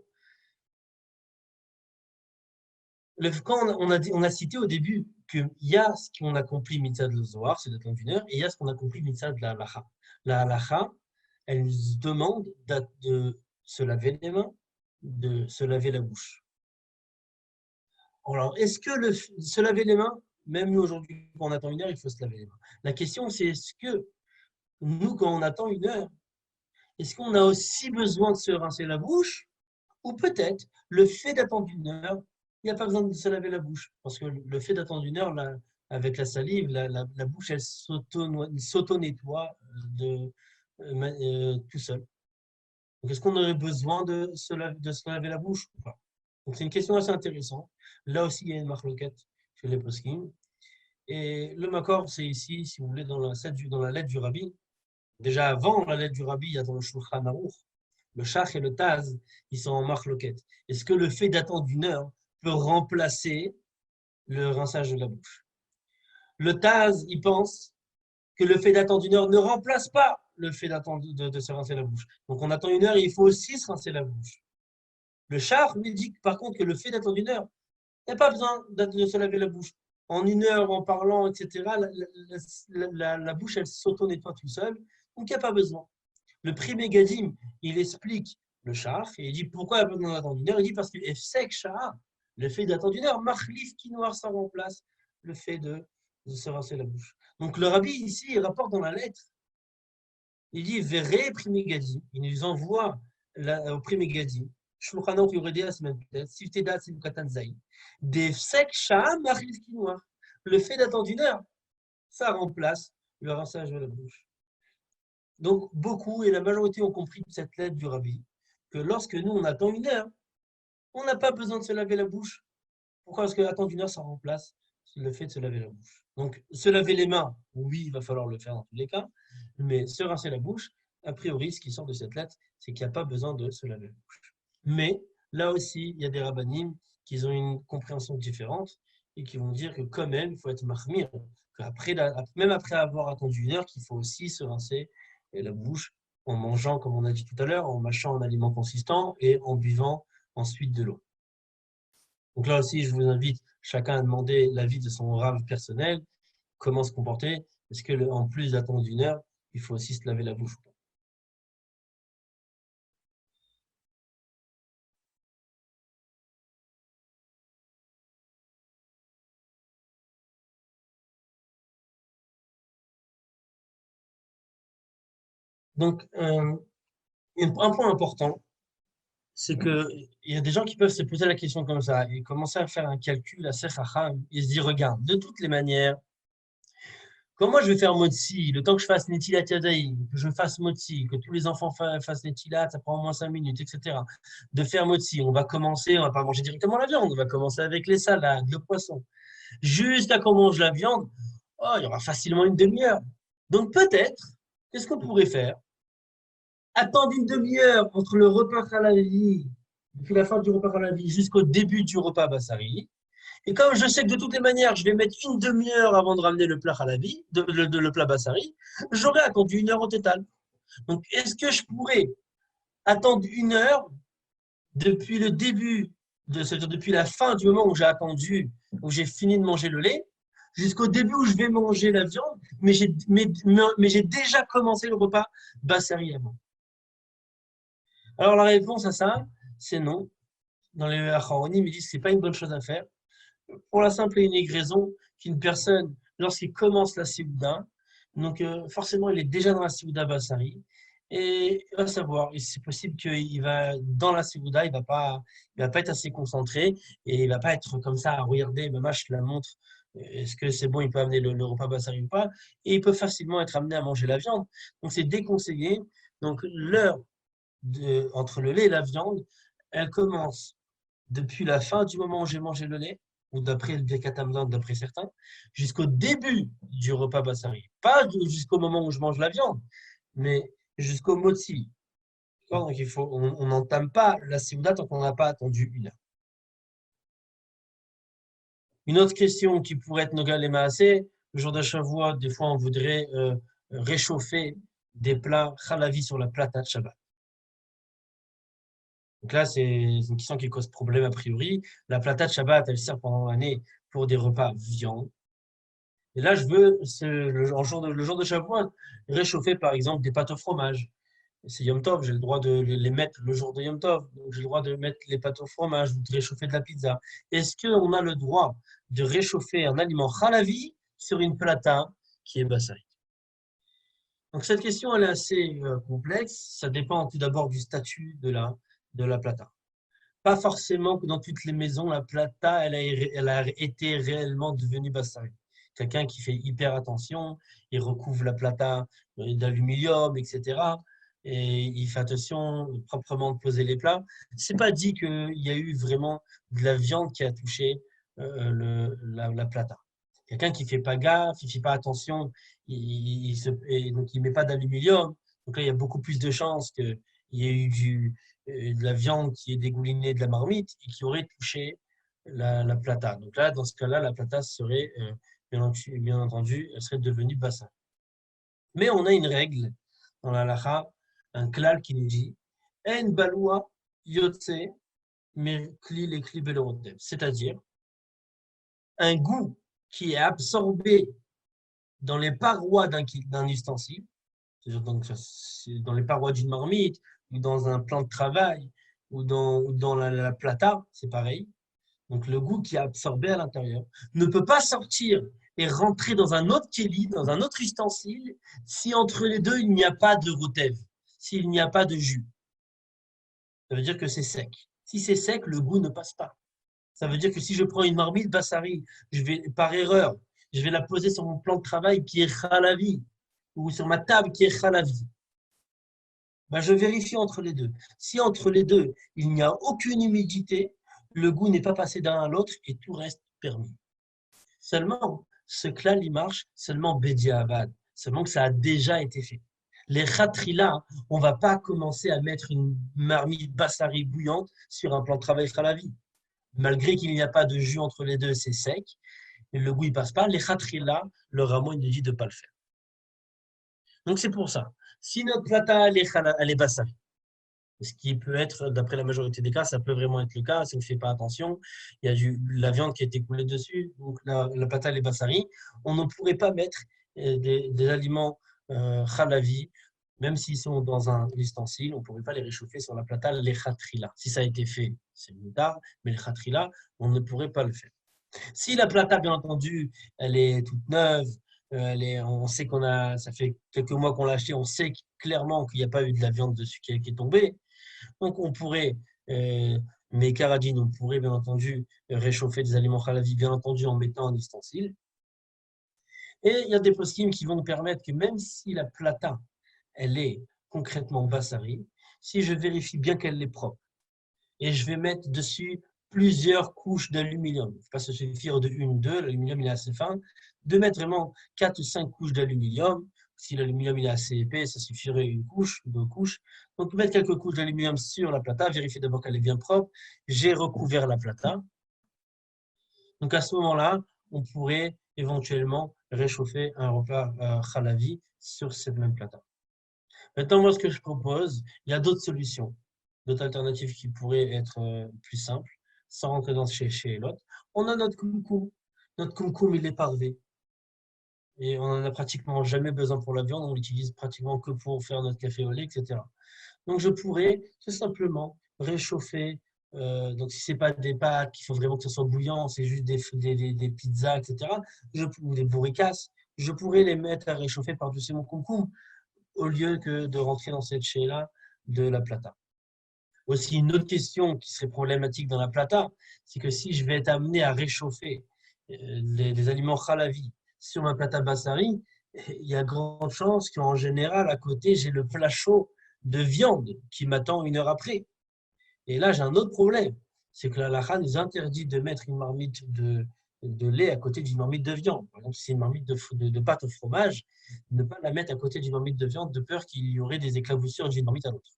S2: Quand on a cité au début qu'il y a ce qu'on accomplit mitzvah de Zohar, c'est d'attendre 1 heure, et il y a ce qu'on accomplit mitzvah de la halacha. La halacha, elle nous demande de se laver les mains, de se laver la bouche. Alors, est-ce que se laver les mains, même nous aujourd'hui, quand on attend 1 heure, il faut se laver les mains. La question, c'est est-ce que nous, quand on attend 1 heure, est-ce qu'on a aussi besoin de se rincer la bouche? Ou peut-être, le fait d'attendre 1 heure, il n'y a pas besoin de se laver la bouche. Parce que le fait d'attendre 1 heure, avec la salive, la bouche, elle s'auto-nettoie tout seul. Donc, est-ce qu'on aurait besoin de se laver la bouche ou pas? Donc, c'est une question assez intéressante. Là aussi, il y a une marloquette chez les poskim. Et le makor, c'est ici, si vous voulez, dans la lettre du rabbi. Déjà avant la lettre du rabbi, il y a dans le Shulchan Aruch, le Shach et le Taz, ils sont en marloquette. Est-ce que le fait d'attendre 1 heure peut remplacer le rinçage de la bouche? Le Taz, il pense que le fait d'attendre 1 heure ne remplace pas le fait d'attendre de se rincer la bouche. Donc on attend 1 heure et il faut aussi se rincer la bouche. Le Shach lui dit par contre que le fait d'attendre 1 heure, il n'y a pas besoin de se laver la bouche. En 1 heure, en parlant, etc., la bouche, elle s'auto-nettoie tout seul. Donc, il n'y a pas besoin. Le Pri Megadim, il explique le char et il dit pourquoi il n'y a pas besoin d'attendre 1 heure. Il dit parce que Efsek Shah, le fait d'attendre 1 heure, Machlif qui noir, ça remplace le fait de se rincer la bouche. Donc, le rabbi, ici, il rapporte dans la lettre, il dit Verre Pri Megadim, il nous envoie au Pri Megadim. Shulchan Aruch Yoredei la semaine peut-être, Sifte Dat Simukatan Zaï, des sec shah marif noir. Le fait d'attendre 1 heure, ça remplace le rinçage de la bouche. Donc, beaucoup et la majorité ont compris de cette lettre du rabbi que lorsque nous, on attend 1 heure, on n'a pas besoin de se laver la bouche Pourquoi? Parce que attendre une heure, ça remplace le fait de se laver la bouche. Donc, se laver les mains, oui, il va falloir le faire dans tous les cas, mais se rincer la bouche, a priori, ce qui sort de cette lettre, c'est qu'il n'y a pas besoin de se laver la bouche. Mais là aussi, il y a des rabbinim qui ont une compréhension différente et qui vont dire que quand même, il faut être mahmir, même après avoir attendu une heure, qu'il faut aussi se rincer la bouche en mangeant, comme on a dit tout à l'heure, en mâchant un aliment consistant et en buvant ensuite de l'eau. Donc là aussi, je vous invite chacun à demander l'avis de son rave personnel, comment se comporter. Est-ce que en plus d'attendre une heure, il faut aussi se laver la bouche? Donc, un point important, c'est qu'il y a des gens qui peuvent se poser la question comme ça et commencer à faire un calcul assez racham. Ils se disent, regarde, de toutes les manières, comment je vais faire motzi, le temps que je fasse Netilat Yadayim, que je fasse motzi, que tous les enfants fassent Netilat, ça prend au moins 5 minutes, etc. De faire motzi, on va commencer, on va pas manger directement la viande, on va commencer avec les salades, le poisson. Jusqu'à qu'on mange la viande, oh, il y aura facilement une demi-heure. Donc peut-être, qu'est-ce qu'on pourrait faire? Attendre une demi-heure entre le repas Halavi, depuis la fin du repas Halavi jusqu'au début du repas Bassari. Et comme je sais que de toutes les manières, je vais mettre une demi-heure avant de ramener le plat Halavi, le plat Bassari, j'aurais attendu une heure au total. Donc, est-ce que je pourrais attendre une heure depuis le début, c'est-à-dire depuis la fin du moment où j'ai attendu, où j'ai fini de manger le lait, jusqu'au début où je vais manger la viande, mais j'ai déjà commencé le repas Bassari avant. Alors, la réponse à ça, c'est non. Dans les Acharonim, ils disent que ce n'est pas une bonne chose à faire. Pour la simple et unique raison qu'une personne, lorsqu'il commence la Séouda, donc forcément, il est déjà dans la Séouda Bassari, et il va savoir, et c'est possible qu'il va, dans la Séouda, il va pas être assez concentré, et il va pas être comme ça à regarder, maman, je te la montre, est-ce que c'est bon, il peut amener le repas Bassari ou pas, et il peut facilement être amené à manger la viande. Donc c'est déconseillé. Donc l'heure entre le lait et la viande, elle commence depuis la fin du moment où j'ai mangé le lait, ou d'après le Bekatamdan, d'après certains, jusqu'au début du repas Bassari. Pas jusqu'au moment où je mange la viande, mais jusqu'au motzi. Donc on n'entame pas la Séouda tant qu'on n'a pas attendu une heure. Une autre question qui pourrait être Nogal et Maasé, le jour d'Achavua, des fois on voudrait réchauffer des plats Khalavi sur la plata de Shabbat. Donc là, c'est une question qui cause problème a priori. La plata de Shabbat, elle sert pendant l'année pour des repas viande. Et là, je veux, le jour de Shavuot, réchauffer par exemple des pâtes au fromage. C'est Yom Tov, j'ai le droit de les mettre le jour de Yom Tov. Donc j'ai le droit de mettre les pâtes au fromage ou de réchauffer de la pizza. Est-ce qu'on a le droit de réchauffer un aliment halavi sur une plata qui est bassari? Donc cette question, elle est assez complexe. Ça dépend tout d'abord du statut de la plata. Pas forcément que dans toutes les maisons, la plata, elle a été réellement devenue bassari. Quelqu'un qui fait hyper attention, il recouvre la plata d'aluminium, etc. Et il fait attention proprement de poser les plats. C'est pas dit qu'il y a eu vraiment de la viande qui a touché la plata. Quelqu'un qui fait pas gaffe, il fait pas attention, et donc il met pas d'aluminium. Donc là, il y a beaucoup plus de chances qu'il y ait eu de la viande qui est dégoulinée de la marmite et qui aurait touché la plata. Donc là, dans ce cas-là, la plata serait, bien entendu, elle serait devenue bassin. Mais on a une règle dans la halakha, un klal qui nous dit En baloua yotse merkli lekli belorotev. C'est-à-dire, un goût qui est absorbé dans les parois d'un ustensile, c'est-à-dire dans les parois d'une marmite, ou dans un plan de travail, ou dans la plata, c'est pareil. Donc le goût qui est absorbé à l'intérieur ne peut pas sortir et rentrer dans un autre kéli, dans un autre ustensile, si entre les deux il n'y a pas de rotev, s'il n'y a pas de jus. Ça veut dire que c'est sec. Si c'est sec, le goût ne passe pas. Ça veut dire que si je prends une marmite bassari, je vais, par erreur, je vais la poser sur mon plan de travail qui est khalavi, ou sur ma table qui est khalavi. Ben, je vérifie entre les deux. Si entre les deux, il n'y a aucune humidité, le goût n'est pas passé d'un à l'autre et tout reste permis. Seulement, ce klal, il marche seulement bediavad, seulement que ça a déjà été fait. Les khatrila, on ne va pas commencer à mettre une marmite bassari bouillante sur un plan de travail khalavi. Malgré qu'il n'y a pas de jus entre les deux, c'est sec, et le goût ne passe pas. Les khatrila, le rameau, il nous dit de ne pas le faire. Donc c'est pour ça. Si notre plata, elle est bassari, ce qui peut être, d'après la majorité des cas, ça peut vraiment être le cas si on ne fait pas attention. Il y a la viande qui a été coulée dessus, donc la plata, les bassari. On ne pourrait pas mettre des aliments khalavi, même s'ils sont dans un ustensile, on ne pourrait pas les réchauffer sur la plata, les khatrila. Si ça a été fait, c'est plus tard, mais les khatrila, on ne pourrait pas le faire. Si la plata, bien entendu, elle est toute neuve, on sait ça fait quelques mois qu'on l'a acheté, on sait clairement qu'il n'y a pas eu de la viande dessus qui est tombée. Donc on pourrait, mais caradine, on pourrait bien entendu réchauffer des aliments halavi, bien entendu en mettant un ustensile. Et il y a des poskim qui vont nous permettre que même si la plata, elle est concrètement bassari, si je vérifie bien qu'elle est propre, et je vais mettre dessus plusieurs couches d'aluminium. Il ne faut pas se suffire de une ou deux, l'aluminium il est assez fin, de mettre vraiment 4 ou 5 couches d'aluminium. Si l'aluminium il est assez épais, ça suffirait une couche, deux couches. Donc mettre quelques couches d'aluminium sur la plata, vérifier d'abord qu'elle est bien propre. J'ai recouvert la plata. Donc à ce moment-là, on pourrait éventuellement réchauffer un repas khalavi sur cette même plata. Maintenant, moi, ce que je propose, il y a d'autres solutions, d'autres alternatives qui pourraient être plus simples, sans rentrer dans chez l'autre. On a notre kumkum. Notre kumkum, il est parvé. Et on n'en a pratiquement jamais besoin pour la viande. On l'utilise pratiquement que pour faire notre café au lait, etc. Donc, je pourrais tout simplement réchauffer. Donc, si ce n'est pas des pâtes, qu'il faut vraiment que ce soit bouillant, c'est juste des pizzas, etc., ou des bourricas, je pourrais les mettre à réchauffer par-dessus mon kumkum au lieu que de rentrer dans cette chaîne-là de la plata. Aussi, une autre question qui serait problématique dans la plata, c'est que si je vais être amené à réchauffer les aliments khalavi sur ma plata bassari, il y a grande chance qu'en général, à côté, j'ai le plat chaud de viande qui m'attend une heure après. Et là, j'ai un autre problème. C'est que la halakha nous interdit de mettre une marmite de lait à côté d'une marmite de viande. Par exemple, si c'est une marmite de pâte au fromage, ne pas la mettre à côté d'une marmite de viande de peur qu'il y aurait des éclaboussures d'une marmite à l'autre.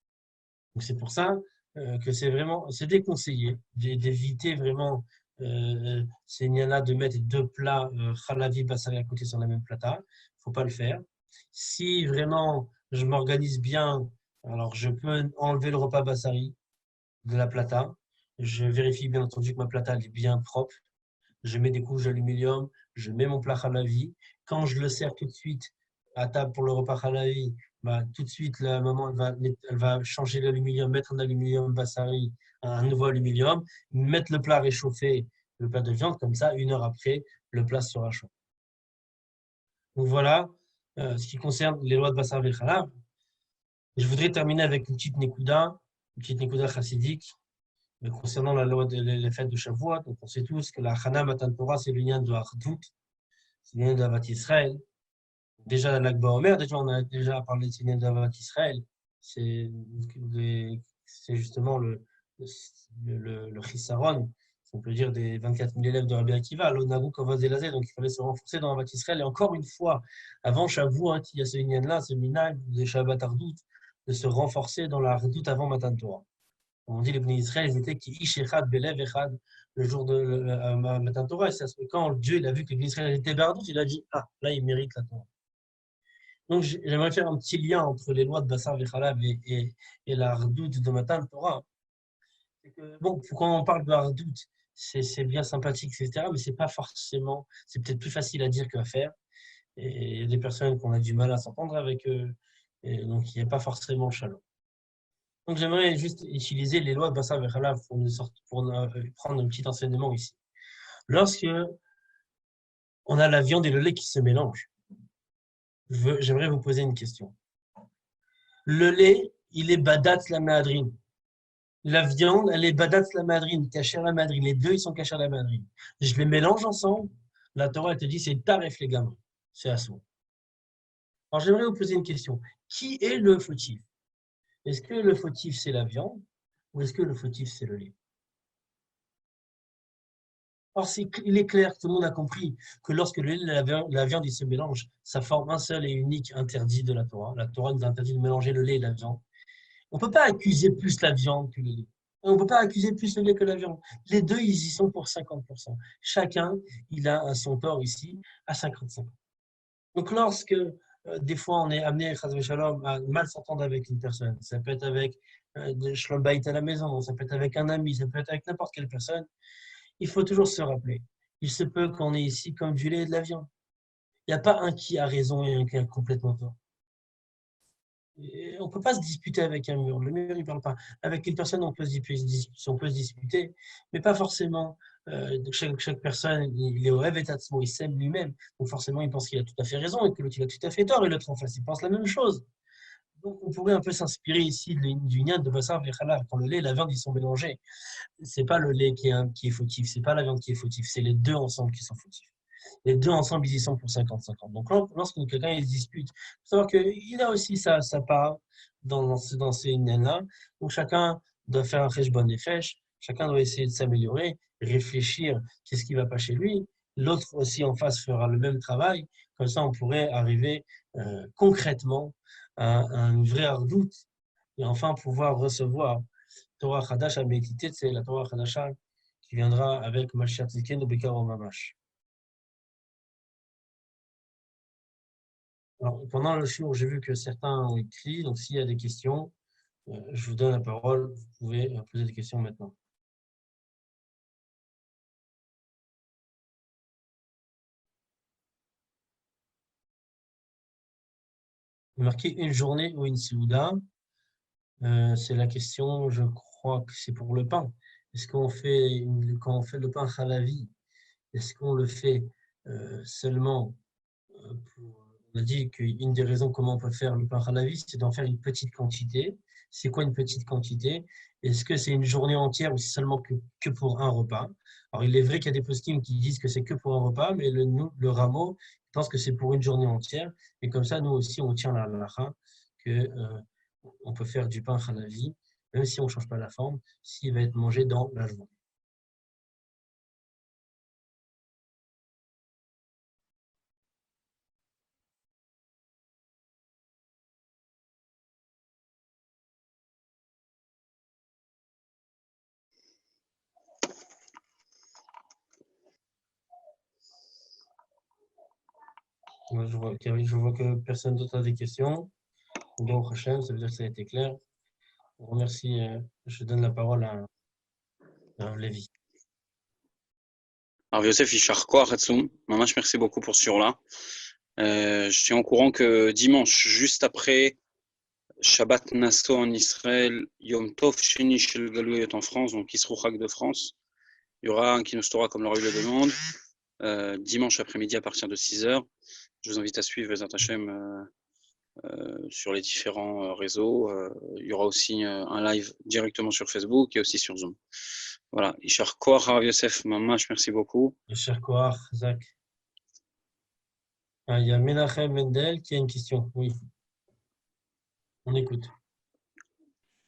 S2: Donc c'est pour ça que c'est déconseillé d'éviter vraiment ces nianas de mettre deux plats khalavi bassari à côté sur la même plata. Il ne faut pas le faire. Si vraiment je m'organise bien, alors je peux enlever le repas bassari de la plata. Je vérifie bien entendu que ma plata est bien propre. Je mets des couches d'aluminium, je mets mon plat halavi. Quand je le sers tout de suite à table pour le repas halavi, bah, tout de suite, la maman elle va changer l'aluminium, mettre un aluminium bassari, un nouveau aluminium, mettre le plat réchauffé, le plat de viande, comme ça, une heure après, le plat sera chaud. Donc voilà ce qui concerne les lois de Bassar Vechalav. Je voudrais terminer avec une petite nekuda chassidique. Mais concernant la loi des fêtes de Shavuot, donc on sait tous que la Chana Matan Torah, c'est l'union de Hardout, c'est l'union de Havat Israël. Déjà, la Lag BaOmer, déjà, on a déjà parlé de l'union de Havat Israël. C'est justement le Chisaron, on peut dire, des 24 000 élèves de Rabbi Akiva, l'Onaru Kavod Elazé, donc il fallait se renforcer dans Havat Israël. Et encore une fois, avant Shavuot, il y a ce union-là, ce minag de Shabbat Hardout, de se renforcer dans la Hardout avant Matan Torah. On dit les Bnei Israël, ils étaient qui ish echad belev echad le jour de Matan Torah. Et quand Dieu il a vu que les Bnei Israël étaient bardous, il a dit ah là il mérite la Torah. Donc j'aimerais faire un petit lien entre les lois de Bassar Vechalav et la redoute de Matan Torah. Bon, quand on parle de la redoute, c'est bien sympathique, etc. Mais c'est pas forcément, c'est peut-être plus facile à dire qu'à faire. Et il y a des personnes qu'on a du mal à s'entendre avec eux. Et donc il n'y a pas forcément chaleur. Donc, j'aimerais juste utiliser les lois de Bassar Vechalav pour prendre un petit enseignement ici. Lorsque on a la viande et le lait qui se mélangent, j'aimerais vous poser une question. Le lait, il est badat la madrine. La viande, elle est badat la madrine, cacher la madrine. Les deux, ils sont cachés la madrine. Je les mélange ensemble. La Torah, elle te dit, c'est taref les gamins. C'est à soi. Alors, j'aimerais vous poser une question. Qui est le fautif? Est-ce que le fautif, c'est la viande ou est-ce que le fautif, c'est le lait? Or, il est clair, tout le monde a compris que lorsque le lait et la viande ils se mélangent, ça forme un seul et unique interdit de la Torah. La Torah nous interdit de mélanger le lait et la viande. On ne peut pas accuser plus la viande que le lait. On ne peut pas accuser plus le lait que la viande. Les deux, ils y sont pour 50%. Chacun, il a son tort ici à 55. Donc, lorsque des fois on est amené shalom, à mal s'entendre avec une personne, ça peut être avec des shalom bayit à la maison, ça peut être avec un ami, ça peut être avec n'importe quelle personne, il faut toujours se rappeler. Il se peut qu'on est ici comme du lait et de la viande. Il n'y a pas un qui a raison et un qui a complètement tort. Et on ne peut pas se disputer avec un mur. Le mur, il ne parle pas. Avec une personne, on peut se disputer, mais pas forcément. Chaque personne, il est au rêve état, il s'aime lui-même. Donc forcément, il pense qu'il a tout à fait raison et que l'autre, il a tout à fait tort. Et l'autre, en face, il pense la même chose. Donc on pourrait un peu s'inspirer ici du nyan de Bassar Vechala. Quand le lait et la viande, ils sont mélangés, c'est pas le lait qui est fautif, c'est pas la viande qui est fautif, c'est les deux ensemble qui sont fautifs. Les deux ensemble, ils y sont pour 50-50. Donc, lorsque quelqu'un il se dispute, il faut savoir qu'il a aussi sa part dans ces liens-là. Donc, chacun doit faire un bonne nefesh, chacun doit essayer de s'améliorer, réfléchir qu'est-ce qui ne va pas chez lui. L'autre aussi en face fera le même travail. Comme ça, on pourrait arriver concrètement à une vraie ardoute et enfin pouvoir recevoir Torah Chadash à méditer, c'est la Torah Chadasha qui viendra avec Mashiach Tzidkenu Bekar Mamash. Alors, pendant le jour, j'ai vu que certains ont écrit, donc s'il y a des questions, je vous donne la parole, vous pouvez poser des questions maintenant. Marquer une journée ou une Séouda, c'est la question, je crois que c'est pour le pain. Est-ce qu'on fait, quand on fait le pain halavi, est-ce qu'on le fait seulement on a dit qu'une des raisons comment on peut faire le pain halavi, c'est d'en faire une petite quantité. C'est quoi une petite quantité? Est-ce que c'est une journée entière ou c'est seulement que pour un repas? Alors, il est vrai qu'il y a des poskim qui disent que c'est que pour un repas, mais le rameau pense que c'est pour une journée entière. Et comme ça, nous aussi, on tient la halakha que on peut faire du pain halavi, même si on ne change pas la forme, s'il va être mangé dans la journée. Moi, je vois que personne d'autre a des questions. Donc, Hachem, ça veut dire que ça a été clair. Je vous remercie. Je donne la parole à Lévi.
S1: Alors, Yosef Isharko, Hatsum, Mamash, merci beaucoup pour ce jour-là. Je tiens au courant que dimanche, juste après Shabbat Nassau en Israël, Yom Tov Sheni Shel Galouyot en France, donc Isrou Chag de France, il y aura un Kinous Torah comme l'Oreille le demande, dimanche après-midi à partir de 6h. Je vous invite à suivre les Hashem sur les différents réseaux. Il y aura aussi un live directement sur Facebook et aussi sur Zoom. Voilà. Ishar Koach, Rav Yosef, Mamash, merci beaucoup.
S2: Ishar Koach, Zach. Il y a Menachem Mendel qui a une question. Oui. On écoute.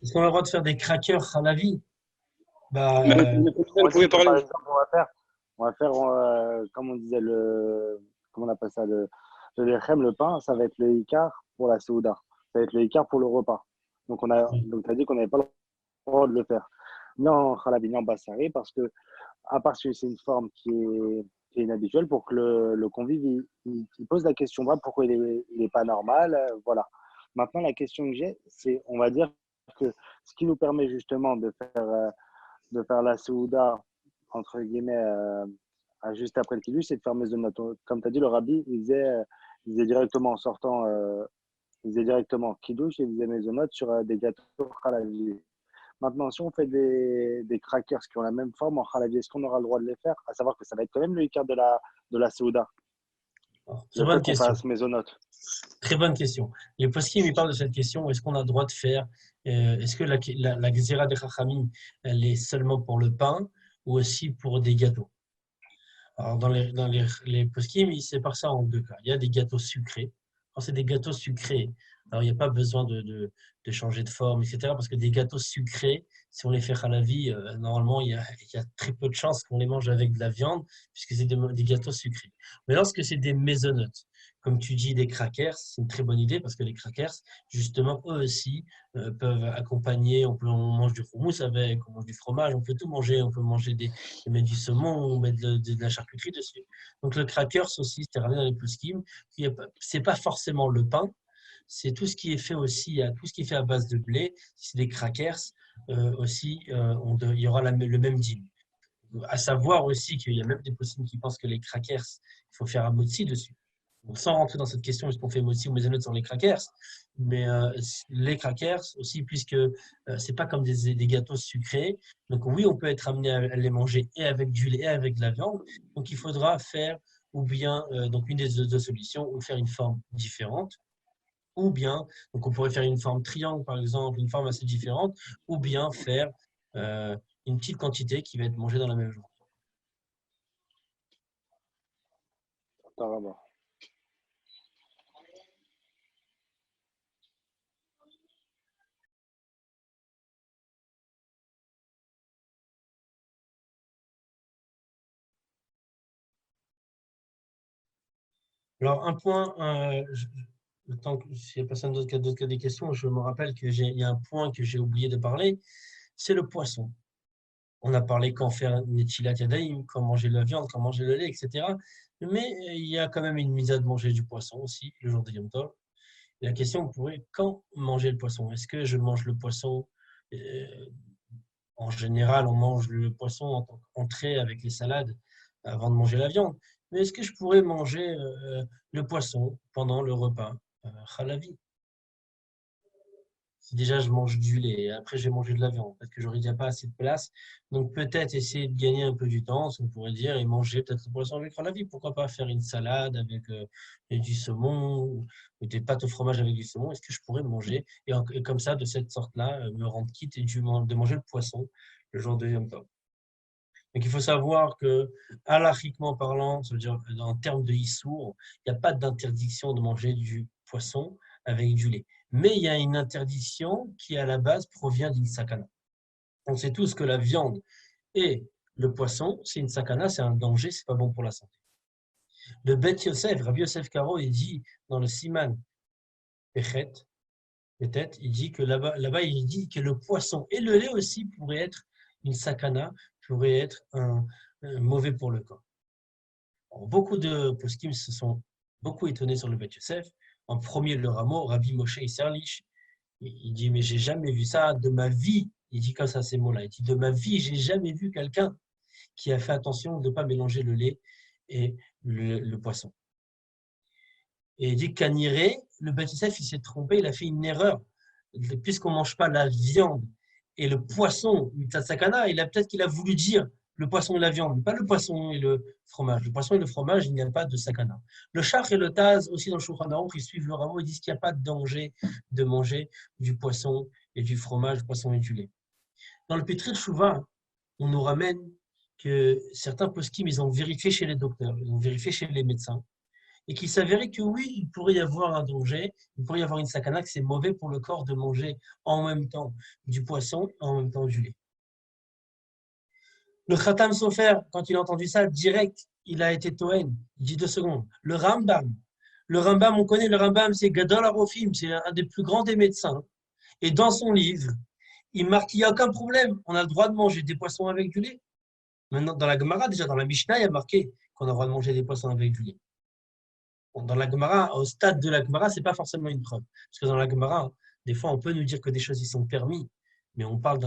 S2: Est-ce qu'on a le droit de faire des crackers à la vie?
S1: Vous pouvez parler.
S3: Par exemple, on va faire comme on disait, comment on appelle ça, le lechem, le pain, ça va être le ikar pour la souda. Ça va être le ikar pour le repas. Donc, tu as dit qu'on n'avait pas le droit de le faire. Ni en halabi, ni en bassari, parce que, à part que c'est une forme qui est inhabituelle, pour que le convive il pose la question pourquoi il n'est pas normal. Voilà. Maintenant, la question que j'ai, c'est, on va dire que ce qui nous permet justement de faire la Souda, entre guillemets, juste après le Kiddush, c'est de faire Mezonot. Comme tu as dit, le rabbi, il faisait directement en sortant, il faisait directement Kiddush et il faisait Mezonot sur des gâteaux halavi. Maintenant, si on fait des crackers qui ont la même forme en halavi, est-ce qu'on aura le droit de les faire? À savoir que ça va être quand même le Icar de la Souda.
S2: Très bonne question.
S3: Mezonot.
S2: Très bonne question. Les poskim, ils parlent de cette question. Est-ce qu'on a le droit de faire est-ce que la Gzera des Chachamim, elle est seulement pour le pain ou aussi pour des gâteaux? Alors, dans les poskim, ils séparent ça en deux cas. Il y a des gâteaux sucrés. Quand c'est des gâteaux sucrés, Alors, il n'y a pas besoin de changer de forme, etc. Parce que des gâteaux sucrés, si on les fait à la vie, normalement, il y a très peu de chances qu'on les mange avec de la viande, puisque c'est des gâteaux sucrés. Mais lorsque c'est des maisonnettes, comme tu dis, des crackers, c'est une très bonne idée parce que les crackers, justement, eux aussi, peuvent accompagner. On mange du houmous avec, on mange du fromage, on peut tout manger. On peut manger mettre du saumon, on met de la charcuterie dessus. Donc, le crackers aussi, c'est ramené dans les post-kim. C'est pas forcément le pain, c'est tout ce qui est fait aussi, tout ce qui est fait à base de blé, si c'est des crackers, aussi, il y aura le même deal. À savoir aussi qu'il y a même des possibles qui pensent que les crackers, il faut faire un mozzi dessus. Donc, sans rentrer dans cette question, est-ce qu'on fait mozzi ou maisonnette sur les crackers, mais les crackers aussi, puisque c'est pas comme des gâteaux sucrés. Donc oui, on peut être amené à les manger et avec du lait et avec de la viande. Donc il faudra faire ou bien donc une des deux solutions, ou faire une forme différente, ou bien, donc on pourrait faire une forme triangle par exemple, une forme assez différente, ou bien faire euh, une petite quantité qui va être mangée dans la même journée.
S3: Apparemment.
S2: Alors un point, le temps que s'il n'y a personne d'autre qui a des questions, je me rappelle qu'il y a un point que j'ai oublié de parler, c'est le poisson. On a parlé quand faire Netchilat Yadayim, quand manger de la viande, quand manger le lait, etc. Mais il y a quand même une mise à de manger du poisson aussi, le jour de Yom Tov. Et la question pourrait, quand manger le poisson? Est-ce que je mange le poisson en général, on mange le poisson en tant qu'entrée avec les salades avant de manger la viande. Mais est-ce que je pourrais manger le poisson pendant le repas halavi? Si déjà je mange du lait et après je vais manger de la viande, peut-être que j'aurai déjà pas assez de place. Donc peut-être essayer de gagner un peu du temps, on pourrait dire, et manger peut-être le poisson avec halavi. Pourquoi pas faire une salade avec du saumon ou des pâtes au fromage avec du saumon? Est-ce que je pourrais manger et comme ça, de cette sorte-là, me rendre quitte de manger le poisson le jour de Yom Tov? Donc, il faut savoir que, halachiquement parlant, ça veut dire en termes de issour, il n'y a pas d'interdiction de manger du poisson avec du lait. Mais il y a une interdiction qui, à la base, provient d'une sakana. On sait tous que la viande et le poisson, c'est une sakana, c'est un danger, c'est pas bon pour la santé. Le Bet Yosef, Rabbi Yosef Karo, il dit dans le Siman Pechet, peut-être, il dit que là-bas, il dit que le poisson et le lait aussi pourraient être une sakana, pourraient être un mauvais pour le corps. Alors, beaucoup de poskim se sont beaucoup étonnés sur le Bet Yosef. En premier, le rameau, Rabbi Moshe Isserlich, il dit, mais j'ai jamais vu ça de ma vie. Il dit comme ça ces mots-là. Il dit, de ma vie, j'ai jamais vu quelqu'un qui a fait attention de ne pas mélanger le lait et le poisson. Et il dit qu'Aniré, le Bet Yosef, il s'est trompé, il a fait une erreur. Puisqu'on ne mange pas la viande et le poisson, Mitatsakana, peut-être qu'il a voulu dire le poisson et la viande, pas le poisson et le fromage. Le poisson et le fromage, il n'y a pas de sakana. Le chach et le taz, aussi dans le Shulchan Aruch, ils suivent le rameau, ils disent qu'il n'y a pas de danger de manger du poisson et du fromage, du poisson et du lait. Dans le Petrit Chouva, on nous ramène que certains poskim, ils ont vérifié chez les docteurs, ils ont vérifié chez les médecins, et qu'il s'avérait que oui, il pourrait y avoir un danger, il pourrait y avoir une sakana, que c'est mauvais pour le corps de manger en même temps du poisson et en même temps du lait. Le Khatam Sofer, quand il a entendu ça, direct, il a été Toen. Il dit 2 secondes. Le Rambam, on connaît le Rambam, c'est Gadol Arofim, c'est un des plus grands des médecins. Et dans son livre, il marque qu'il n'y a aucun problème, on a le droit de manger des poissons avec du lait. Maintenant, dans la Gemara, déjà dans la Mishnah, il y a marqué qu'on a le droit de manger des poissons avec du lait. Dans la Gemara, au stade de la Gemara, ce n'est pas forcément une preuve. Parce que dans la Gemara, des fois, on peut nous dire que des choses y sont permis, mais on parle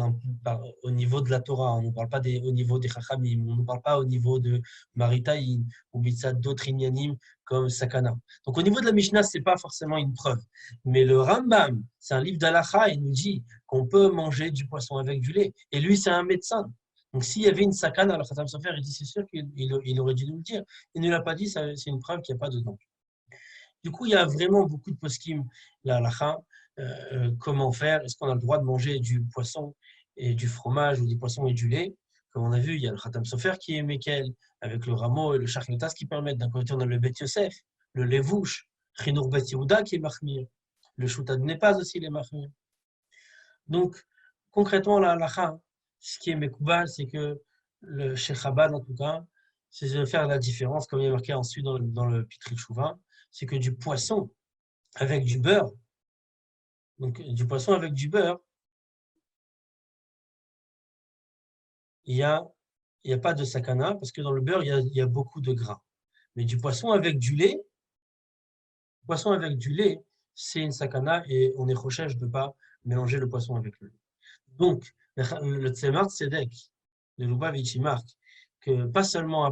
S2: au niveau de la Torah, on ne parle pas au niveau des Chachamim, on ne parle pas au niveau de Maritaïn ou Mitzad d'autres Inyanim comme Sakana. Donc au niveau de la Mishnah, ce n'est pas forcément une preuve. Mais le Rambam, c'est un livre d'Alacha, il nous dit qu'on peut manger du poisson avec du lait. Et lui, c'est un médecin. Donc s'il y avait une Sakana, le Khatam Sofer, il dit c'est sûr qu'il aurait dû nous le dire. Il ne l'a pas dit, c'est une preuve qu'il n'y a pas de danger. Du coup, il y a vraiment beaucoup de poskim, la halakha, comment faire, est-ce qu'on a le droit de manger du poisson et du fromage ou du poisson et du lait? Comme on a vu, il y a le Khatam Sofer qui est Mekel, avec le rameau et le Shachnotas qui permettent. D'un côté, on a le Bet Yosef, le Levouche, Chinour Bet Yehuda qui est Mahmir. Le shoutad n'est pas aussi les machmir. Donc, concrètement, la halakha, ce qui est mekoubal, c'est que le Cheikh Chabad, en tout cas, c'est de faire la différence, comme il est marqué ensuite dans le Pitri Chouva, c'est que du poisson avec du beurre, donc du poisson avec du beurre, il y a pas de sakana, parce que dans le beurre, il y a beaucoup de gras. Mais du poisson avec du lait, c'est une sakana et on est recherche de ne pas mélanger le poisson avec le lait. Donc, le Tzemar Tzedek de Lubavitch, il marque que pas seulement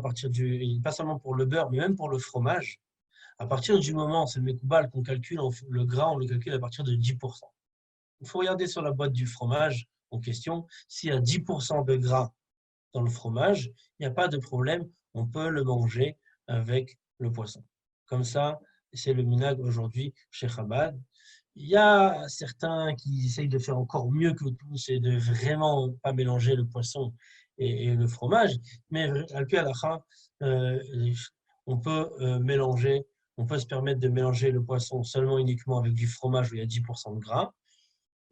S2: pour le beurre, mais même pour le fromage, à partir du moment, c'est le Mekoubal qu'on calcule, le gras, on le calcule à partir de 10%. Il faut regarder sur la boîte du fromage en question, s'il y a 10% de gras dans le fromage, il n'y a pas de problème, on peut le manger avec le poisson. Comme ça, c'est le minag aujourd'hui chez Chabad. Il y a certains qui essayent de faire encore mieux que tout, c'est de vraiment pas mélanger le poisson et le fromage, mais al-pi halakha, on peut mélanger, on peut se permettre de mélanger le poisson seulement uniquement avec du fromage où il y a 10% de gras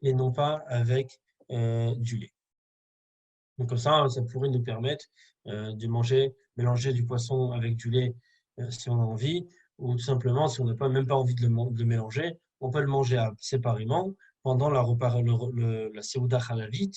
S2: et non pas avec du lait. Donc comme ça pourrait nous permettre de mélanger du poisson avec du lait si on a envie, ou tout simplement si on n'a même pas envie de le mélanger, on peut le manger séparément pendant la Seuda Halavit,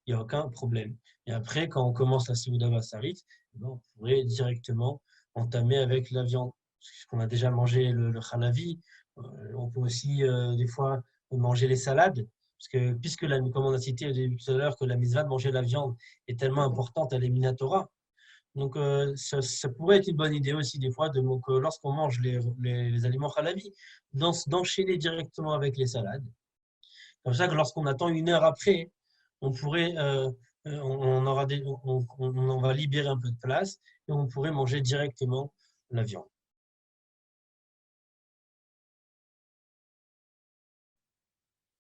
S2: il n'y a aucun problème. Et après, quand on commence la Seuda Bassarit, on pourrait directement entamer avec la viande. Puisqu'on a déjà mangé le halavi, on peut aussi des fois manger les salades. Parce que, comme on a cité tout à l'heure, que la mitzvah de manger la viande est tellement importante à l'Eminatora, donc ça pourrait être une bonne idée aussi des fois, lorsqu'on mange les aliments halavi, d'enchaîner directement avec les salades. Comme ça que lorsqu'on attend 1 heure après, on pourrait, on va libérer un peu de place et on pourrait manger directement la viande.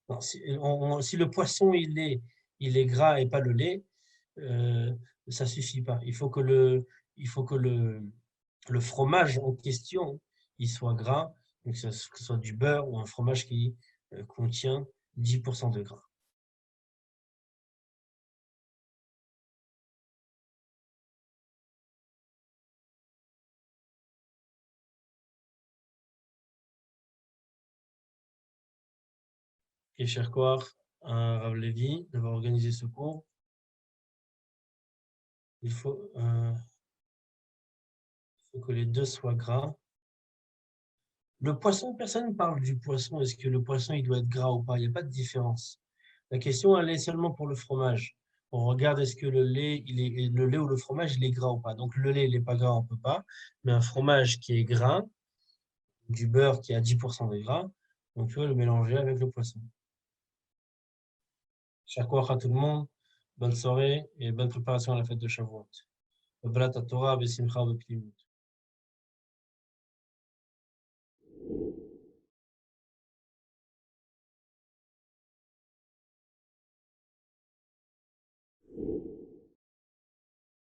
S2: Non, si le poisson il est gras et pas le lait, ça suffit pas. Il faut que le fromage en question il soit gras, donc que ce soit du beurre ou un fromage qui contient 10% de gras. Et cher Koach, Rav Levi, d'avoir organisé ce cours. Il faut que les deux soient gras. Le poisson, personne ne parle du poisson. Est-ce que le poisson il doit être gras ou pas? Il n'y a pas de différence. La question, elle est seulement pour le fromage. On regarde est-ce que le lait ou le fromage, il est gras ou pas. Donc le lait, il n'est pas gras, on ne peut pas. Mais un fromage qui est gras, du beurre qui a 10% de gras, on peut le mélanger avec le poisson. Shakoach à tout le monde. Bonne soirée et bonne préparation à la fête de Shavuot. Torah, Besimcha, Beplimut.